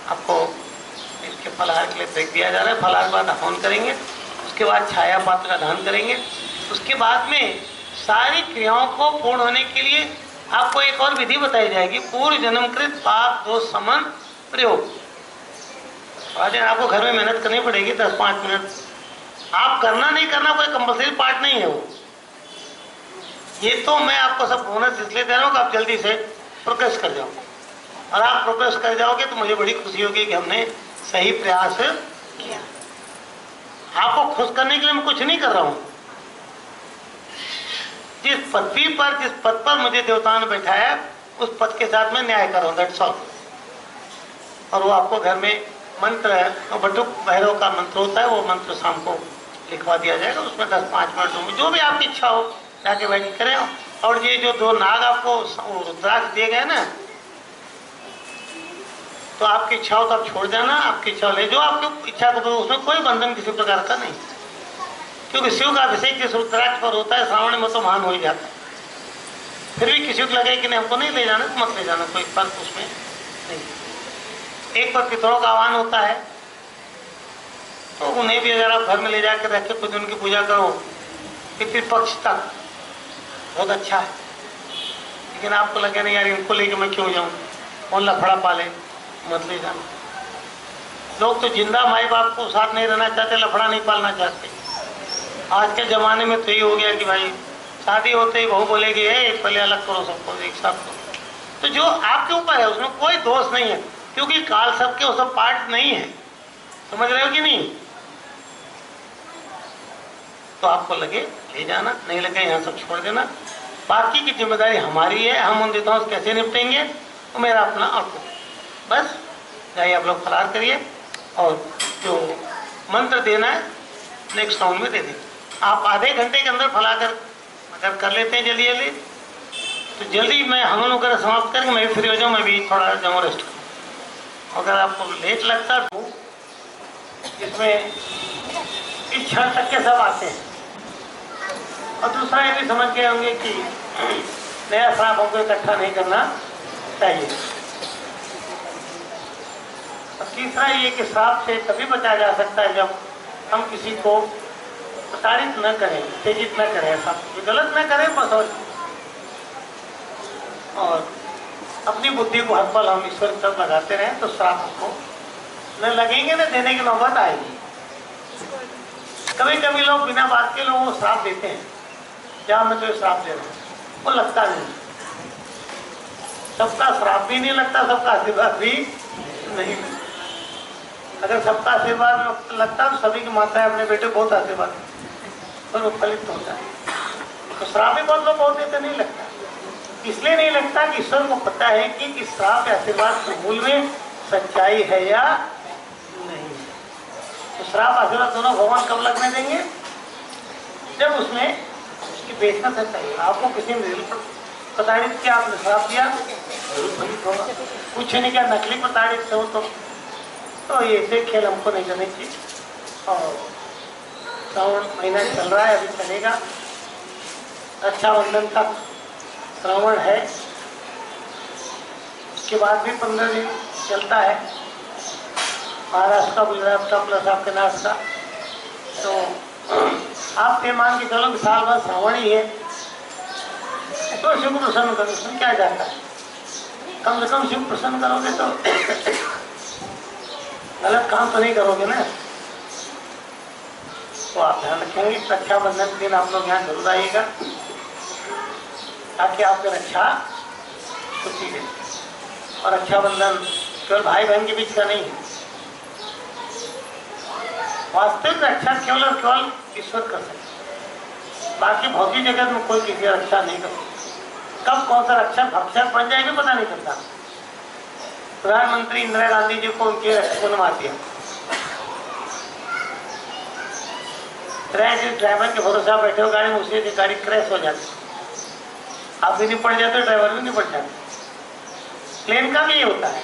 आपको इसके फलाहार के लिए ब्रेक दिया जा रहा है। फलाहार के बाद हवन करेंगे, उसके बाद छाया पात्र का दान करेंगे। उसके बाद में सारी क्रियाओं को पूर्ण होने के लिए आपको एक और विधि बताई जाएगी, पूर्व जन्मकृत पाप दोष समन प्रयोग। आज आपको घर में मेहनत करनी पड़ेगी 10-5 मिनट। आप करना नहीं करना कोई कंपल्सरी पार्ट नहीं है वो। ये तो मैं आपको सब बोनस इसलिए दे रहा हूँ कि आप जल्दी से प्रोग्रेस कर जाओ, और आप प्रोग्रेस कर जाओगे तो मुझे बड़ी खुशी होगी कि हमने सही प्रयास किया। आपको खुश करने के लिए मैं कुछ नहीं कर रहा हूँ। जिस पदवी पर, जिस पद पर मुझे देवताओं ने बैठाया, उस पद के साथ मैं न्याय कर रहा हूँ, दैट्स ऑल। और वो आपको घर में मंत्र है, तो बटुक भैरव का मंत्र होता है, वो मंत्र शाम को लिखवा दिया जाएगा। उसमें 10-5 मिनट में जो भी आपकी इच्छा हो जाके बैठ करें। और ये जो 2 नाग आपको रुद्राक्ष दिए गए ना, तो आपकी इच्छा हो तो आप छोड़ जाना, आपकी इच्छा ले जो आपकी इच्छा को, उसमें कोई बंधन किसी प्रकार का नहीं, क्योंकि शिव का अभिषेक जिस रुद्राक्ष पर होता है श्रावण में तो महान हो ही जाता है। फिर भी किसी को लगे कि नहीं हमको नहीं ले जाना तो मत ले जाना, कोई फर्क उसमें नहीं। एक बार पितरों का आह्वान होता है तो उन्हें भी अगर आप घर में ले जाकर रख के कुछ उनकी पूजा करो पितृपक्ष तक, बहुत अच्छा है। लेकिन आपको लगे नहीं यार इनको लेके मैं क्यों जाऊँ, कौन लफड़ा पाले, मत ले जाना। लोग तो जिंदा माई बाप को साथ नहीं रहना चाहते, लफड़ा नहीं पालना चाहते। आज के ज़माने में तो ये हो गया कि भाई शादी होते ही बहू बोलेगी पहले अलग करो सबको, एक साथ करो। तो जो आपके ऊपर है उसमें कोई दोष नहीं है, क्योंकि काल सब के वो सब पार्ट नहीं है, समझ रहे हो कि नहीं। तो आपको लगे ले जाना, नहीं लगे यहाँ सब छोड़ देना। बाकी की जिम्मेदारी हमारी है, हम उन देवताओं से कैसे निपटेंगे तो मेरा अपना आपको। बस जाइए आप लोग फलाहार करिए, और जो मंत्र देना है नेक्स्ट राउंड में दे देंगे। आप आधे घंटे के अंदर फलाहार अगर कर लेते हैं जल्दी जल्दी, तो जल्दी मैं हवन वगैरह समाप्त करके मैं भी फ्री हो जाऊँ, मैं भी थोड़ा जाऊँ रेस्ट करूँ। अगर आपको लेट लगता है तो इसमें इस क्षण तक के सब आते हैं। और दूसरा ये भी समझ गए होंगे कि नया श्राप हमको इकट्ठा नहीं करना चाहिए। और तीसरा ये कि श्राप से तभी बचा जा सकता है जब हम किसी को प्रताड़ित न करें, उत्तेजित न करें, ऐसा गलत न करें बस। और और अपनी बुद्धि को हर पल हम ईश्वर की तरफ लगाते रहें तो श्राप हमको न लगेंगे, न देने की नौबत आएगी। कभी कभी लोग बिना बात के लोगों को श्राप देते हैं, क्या मैं तो श्राप दे रहा हूँ, वो लगता नहीं। सबका श्राप भी नहीं लगता, सबका आशीर्वाद भी नहीं लगता। अगर सबका आशीर्वाद लगता तो सभी की माताएं अपने बेटे बहुत आशीर्वाद और वो फलित होता है। तो श्राप भी बहुत लोग बहुत देते, नहीं लगता। इसलिए नहीं लगता कि ईश्वर को पता है कि इस श्राप या आशीर्वाद के मूल में सच्चाई है या नहीं। तो श्राप आशीर्वाद दोनों भगवान कब लगने देंगे? जब उसमें उसकी बेचना चाहिए। आपको किसी ने प्रताड़ित किया, आपने श्राप दिया, कुछ नहीं क्या नकली प्रताड़ित हो तो ये ऐसे खेल हमको नहीं करने चाहिए। और श्रावण महीना चल रहा है, अभी चलेगा, रक्षाबंधन तक श्रावण है, उसके बाद भी 15 दिन चलता है, महाराष्ट्र का, गुजरात का प्लस आपके नाथ का। तो आप ये मान के चलो कि साल भर श्रावण ही है, तो शिव प्रसन्न करो, उसमें क्या जाता है। कम से कम शिव प्रसन्न करोगे तो गलत काम तो नहीं करोगे ना। तो आप ध्यान रखेंगे, रक्षाबंधन के दिन आप लोग यहाँ जरूर आइएगा ताकि आपकी रक्षा होती है। और रक्षाबंधन केवल भाई बहन के बीच का नहीं है, वास्तविक रक्षा केवल और केवल ईश्वर कर सकते। बाकी भौतिक जगत में कोई किसी रक्षा नहीं कर सकता। कब कौन सा रक्षक भक्षक बन जाएगा पता नहीं चलता। प्रधानमंत्री इंदिरा गांधी जी को उनके रक्षक मार दिया, ड्राइवर के भरोसा बैठे हो गाड़ी में, उसी की गाड़ी क्रैश हो जाती, आप भी नहीं पड़ जाते, ड्राइवर भी नहीं पड़ जाते। प्लेन का भी ये होता है।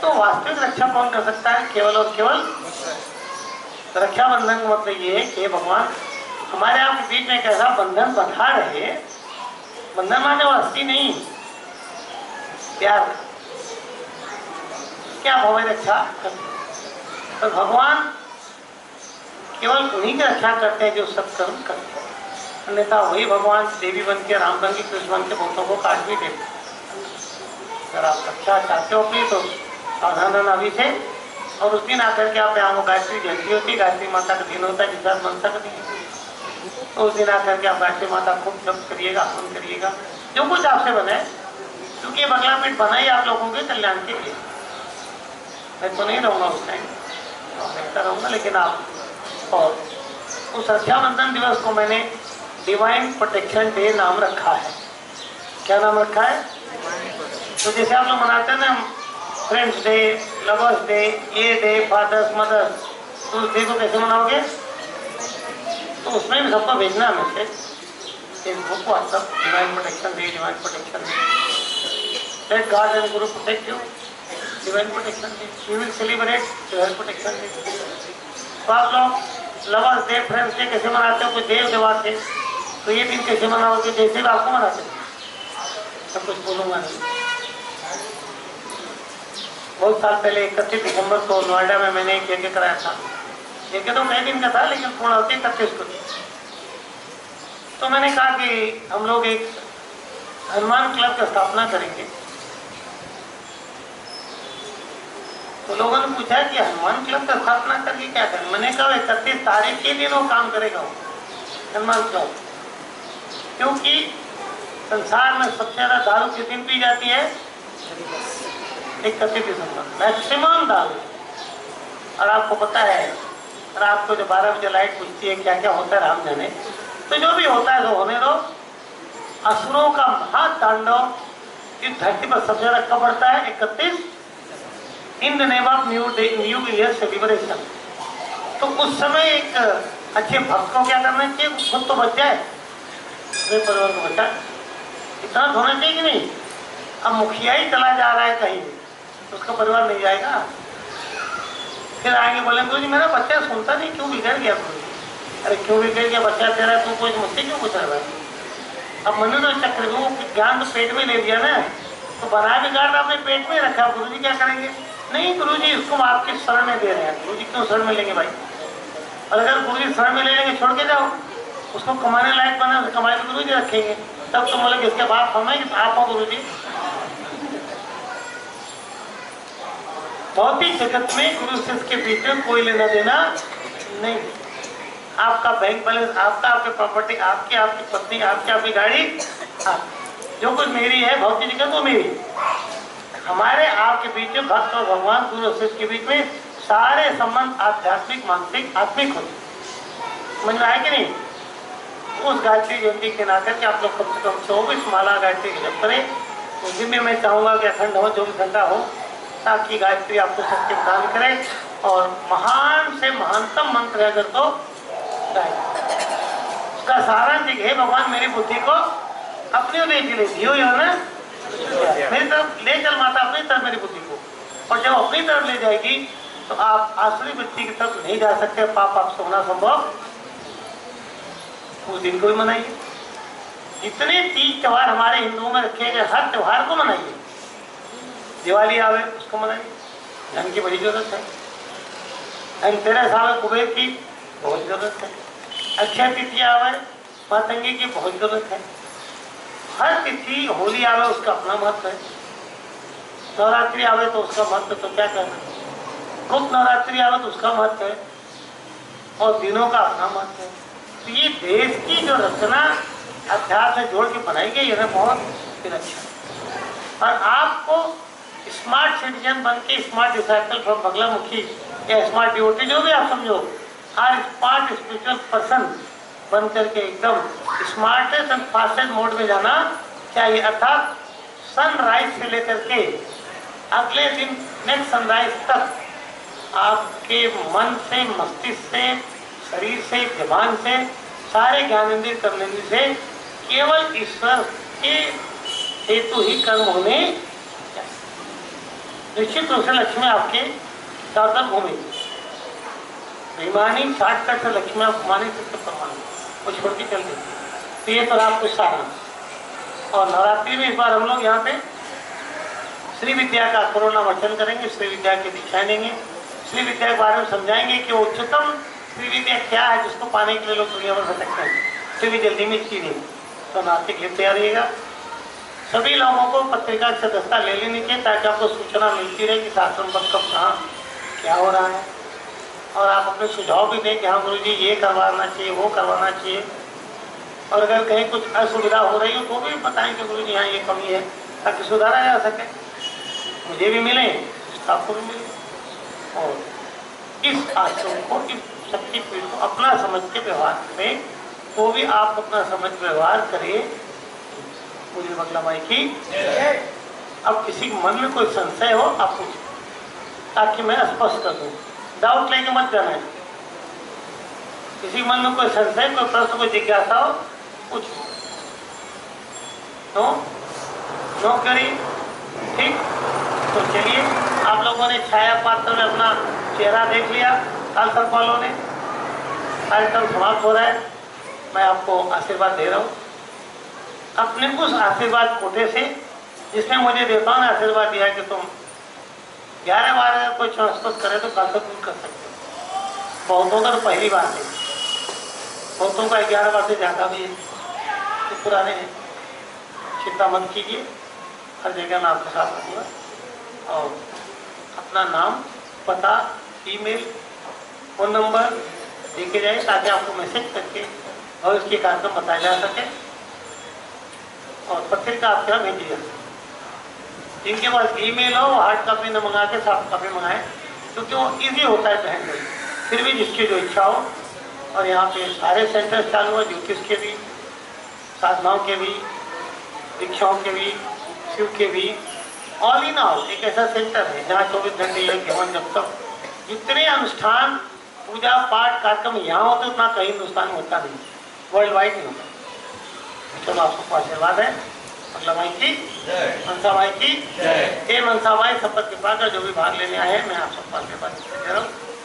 तो वास्तविक रक्षा कौन कर सकता है? केवल और केवल। तो रक्षाबंधन का मतलब ये है कि भगवान हमारे आपके बीच में एक ऐसा बंधन बंधा रहे। बंधन माने अस्थि नहीं, प्यार, क्या भगवान रक्षा करते। तो भगवान केवल उन्हीं की रक्षा करते हैं जो सत्कर्म करते हैं, अन्यथा वही भगवान देवी बन के, राम बन के, कृष्ण बन के बहुतों को काट भी देते। अगर आप रक्षा चाहते हो अपनी तो सावधान रहना अभी से। और उस दिन आकर के आप यहाँ गायत्री जयंती होती है, गायत्री माता का दिन होता है जिस साथ मनसा का दिन। तो उस दिन आकर के आप गायत्री माता खूब जप करिएगा, हवन करिएगा, जो कुछ आपसे बने, क्योंकि बगला पीठ बना ही आप लोगों के कल्याण के लिए। मैं तो नहीं रहूँगा उस टाइम, देखता रहूँगा, लेकिन आप। और उस रक्षाबंधन दिवस को मैंने डिवाइन प्रोटेक्शन डे नाम रखा है। क्या नाम रखा है? तो जैसे आप लोग मनाते हैं ना फ्रेंड्स डे, लवर्स डे, ये डे, फादर्स, मदर्स, तो उस डे को कैसे मनाओगे? तो उसमें भी सबको भेजना है message, Facebook, WhatsApp, divine protection day, divine protection day, let God and guru protect you, divine protection day, you will celebrate divine protection day. तो आप लोग लवर्स डे, फ्रेंड्स डे कैसे मनाते हो? कोई देव देवा थे, तो ये दिन कैसे मनाओगे? जैसे भी आपको मनाते हैं, सब कुछ बोलूँगा नहीं। बहुत साल पहले 31 दिसंबर को नोएडा में मैंने एक यज्ञ कराया था। यज्ञ तो कई दिन का था, लेकिन पूर्ण होती 31 को। तो मैंने कहा कि हम लोग एक हनुमान क्लब की स्थापना करेंगे। तो लोगों ने पूछा कि हनुमान क्लब की स्थापना करके क्या करें? मैंने कहा 31 तारीख के दिन वो काम करेगा वो हनुमान क्लब, क्योंकि संसार में सबसे ज्यादा दारू किस दिन पी जाती है? 31 दिसंबर, मैक्सिमम दारू। और आपको पता है, रात को जो 12 बजे लाइट पूछती है क्या क्या होता है राम जाने। तो जो भी होता है तो होने दो। असुरों का महातांडव इस धरती पर सबसे ज्यादा कब बढ़ता है? 31 in the name of new year celebration. तो उस समय एक अच्छे भक्त को क्या करना चाहिए? खुद तो बच जाए, अपने परिवार को बचा, इतना होना चाहिए कि नहीं? अब मुखिया ही चला जा रहा है कहीं, तो उसका परिवार नहीं जाएगा। फिर आगे बोले गुरु जी मेरा बच्चा सुनता नहीं, क्यों बिगड़ गया? अरे क्यों बिगड़ गया बच्चा तेरा? तू कोई मुझसे क्यों पूछ रहा है? अब मैंने तो चक्र वो ज्ञान तो पेट में ले लिया ना, तो बनाया बिगाड़ आपने पेट में रखा। गुरु जी क्या करेंगे? नहीं गुरु जी इसको आपके शरण में दे रहे हैं। गुरु जी क्यों शरण में लेंगे भाई? और अगर गुरु जी शरण में ले लेंगे छोड़ के जाओ, उसको कमाने लायक बना, कमाई भी गुरु जी रखेंगे। तब तुम बोले किसके बाप हम हैं कि आप हो गुरु जी। भौतिक जगत में गुरु शिष्य के बीच में कोई लेना देना नहीं। आपका बैंक बैलेंस आपका, आपकी प्रॉपर्टी आपकी, आपकी पत्नी आपकी, आपकी गाड़ी आपकी, जो कुछ मेरी है भौतिक जगत वो मेरी। हमारे आपके बीच में भक्त और भगवान गुरु शिष्य के बीच में सारे संबंध आध्यात्मिक मानसिक आत्मिक होते। समझ में आया कि नहीं? उस गायत्री जयंती के ना करके आप लोग कम से कम 24 माला गायत्री की जप करें। उस दिन में मैं चाहूंगा कि अखंड हो 24 घंटा हो, ताकि गायत्री आपको सत्य प्रदान करे और महान से महानतम मंत्र अगर तो उसका सारांश है, भगवान मेरी बुद्धि को अपनी ओर ले दियो ना, मेरी तरफ ले चल माता, अपनी तरफ मेरी बुद्धि को। और जब अपनी तरफ ले जाएगी तो आप आसुरी वृत्ति की तरफ नहीं जा सकते, पाप आपसे होना संभव। उस दिन को भी मनाइए। इतने तीज त्योहार हमारे हिंदुओं में रखे गए, हर त्योहार को मनाइए। दिवाली आवे उसको मनाइए, धन की बड़ी जरूरत है। धनतेरस आवे कुबेर की बहुत जरूरत है। अक्षय तिथि आवे मातंगी की बहुत जरूरत है। हर तिथि, होली आवे उसका अपना महत्व है। नवरात्रि आवे तो उसका महत्व तो क्या कहना, गुप्त नवरात्रि आवे तो उसका महत्व है और दिनों का अपना महत्व है। तो ये देश की जो रचना अध्यात्म से जोड़ के बनाई गई है ना, बहुत विलक्षण। और आपको स्मार्ट सिटीजन बन के, स्मार्ट डिसाइपल फ्रॉम बगलामुखी या स्मार्ट डिवोटी जो भी आप समझो, हर स्मार्ट स्पिरिचुअल पर्सन बन करके एकदम स्मार्टेस्ट एंड फास्टेस्ट मोड में जाना चाहिए। अर्थात सनराइज से लेकर के अगले दिन नेक्स्ट सनराइज तक आपके मन से, मस्तिष्क से, शरीर से, दिमाग से, सारे ज्ञानेंद्रिय कर्मेंद्रिय से केवल ईश्वर के हेतु ही कर्म होने। निश्चित रूप से लक्ष्मी आपके साधन घूमेगी। बेईमानी शॉर्टकट से लक्ष्मी आप घुमाने से परमानी वो छोड़ के चल देती। तो ये तो आपको साधन। और नवरात्रि में इस बार हम लोग यहाँ पे श्री विद्या का कोरोना वर्चन करेंगे, श्री विद्या की दीक्षाएं देंगे, श्री विद्या के बारे में समझाएंगे कि वो उच्चतम श्री विद्या क्या है जिसको पाने के लिए लोग दुनिया भर भटकते हैं। श्री विद्या लिमिट की नहीं, तो नास्तिक लिप तैयार रहिएगा। सभी लोगों को पत्रिका की सदस्यता ले लेनी चाहिए ताकि आपको सूचना मिलती रहे कि शासन पर कब कहाँ क्या हो रहा है। और आप अपने सुझाव भी दें कि हाँ गुरु जी ये करवाना चाहिए, वो करवाना चाहिए। और अगर कहीं कुछ असुविधा हो रही हो तो भी बताएं कि गुरु जी यहाँ ये कमी है, ताकि सुधारा जा सके। मुझे भी मिले, आपको भी मिले। और इस आश्रम को, इस शक्तिपीठ को अपना समझ के व्यवहार करें, तो भी आप अपना समझ व्यवहार करें। मुझे बगला माई की। अब किसी के मन में कोई संशय हो आप पूछें, ताकि मैं स्पष्ट कर दूँ। डाउट लेके मत जाना है। किसी मन में कोई संशय, कोई प्रश्न, कोई जिज्ञासा हो कुछ नो करिए। ठीक, तो चलिए, आप लोगों ने छाया पात्र में अपना चेहरा देख लिया। काल सर्प वालों ने कार्यक्रम समाप्त हो रहा है। मैं आपको आशीर्वाद दे रहा हूँ अपने उस आशीर्वाद कोटे से जिसमें मुझे देवताओं ने आशीर्वाद दिया कि तुम 11 बार अगर कोई संस्कृत करे तो काल सर्प दूर कर सकते हो। बहुतों का तो पहली बार है, बहुतों का 11 बार से ज़्यादा भी है, तो पुराने हैं। चिंता मत कीजिए, हर जगह मैं आपके साथ रहूँगा। और अपना नाम, पता, ईमेल, फ़ोन नंबर देके जाए ताकि आपको मैसेज करके भविष्य के कार्यक्रम बताया जा सके। और पत्रिका आपके यहाँ भेजी जाए। जिनके पास ईमेल हो वो हार्ड कॉपी न मंगा के सॉफ्ट कॉपी मंगाएं, क्योंकि वो ईजी होता है पहनने में। फिर भी जिसकी जो इच्छा हो। और यहाँ पे सारे सेंटर्स चालू है, ज्योतिष के भी, साधनाओं के भी, दीक्षाओं के भी, शिव के भी। ऑल इन ऑल एक ऐसा सेंटर है जहाँ 24 घंटे यह केवल जब तक जितने अनुष्ठान, पूजा पाठ, कार्यक्रम यहाँ होते उतना कहीं हिंदुस्तान में होता नहीं, वर्ल्ड वाइड नहीं होता। चलो आप सबको आशीर्वाद है। मंगला माई की, मनसा माई की। हे मनसा माई, शपथ कृपा कर जो भी भाग लेने आए हैं मैं आप सबको आशीर्वाद दे रहा हूँ।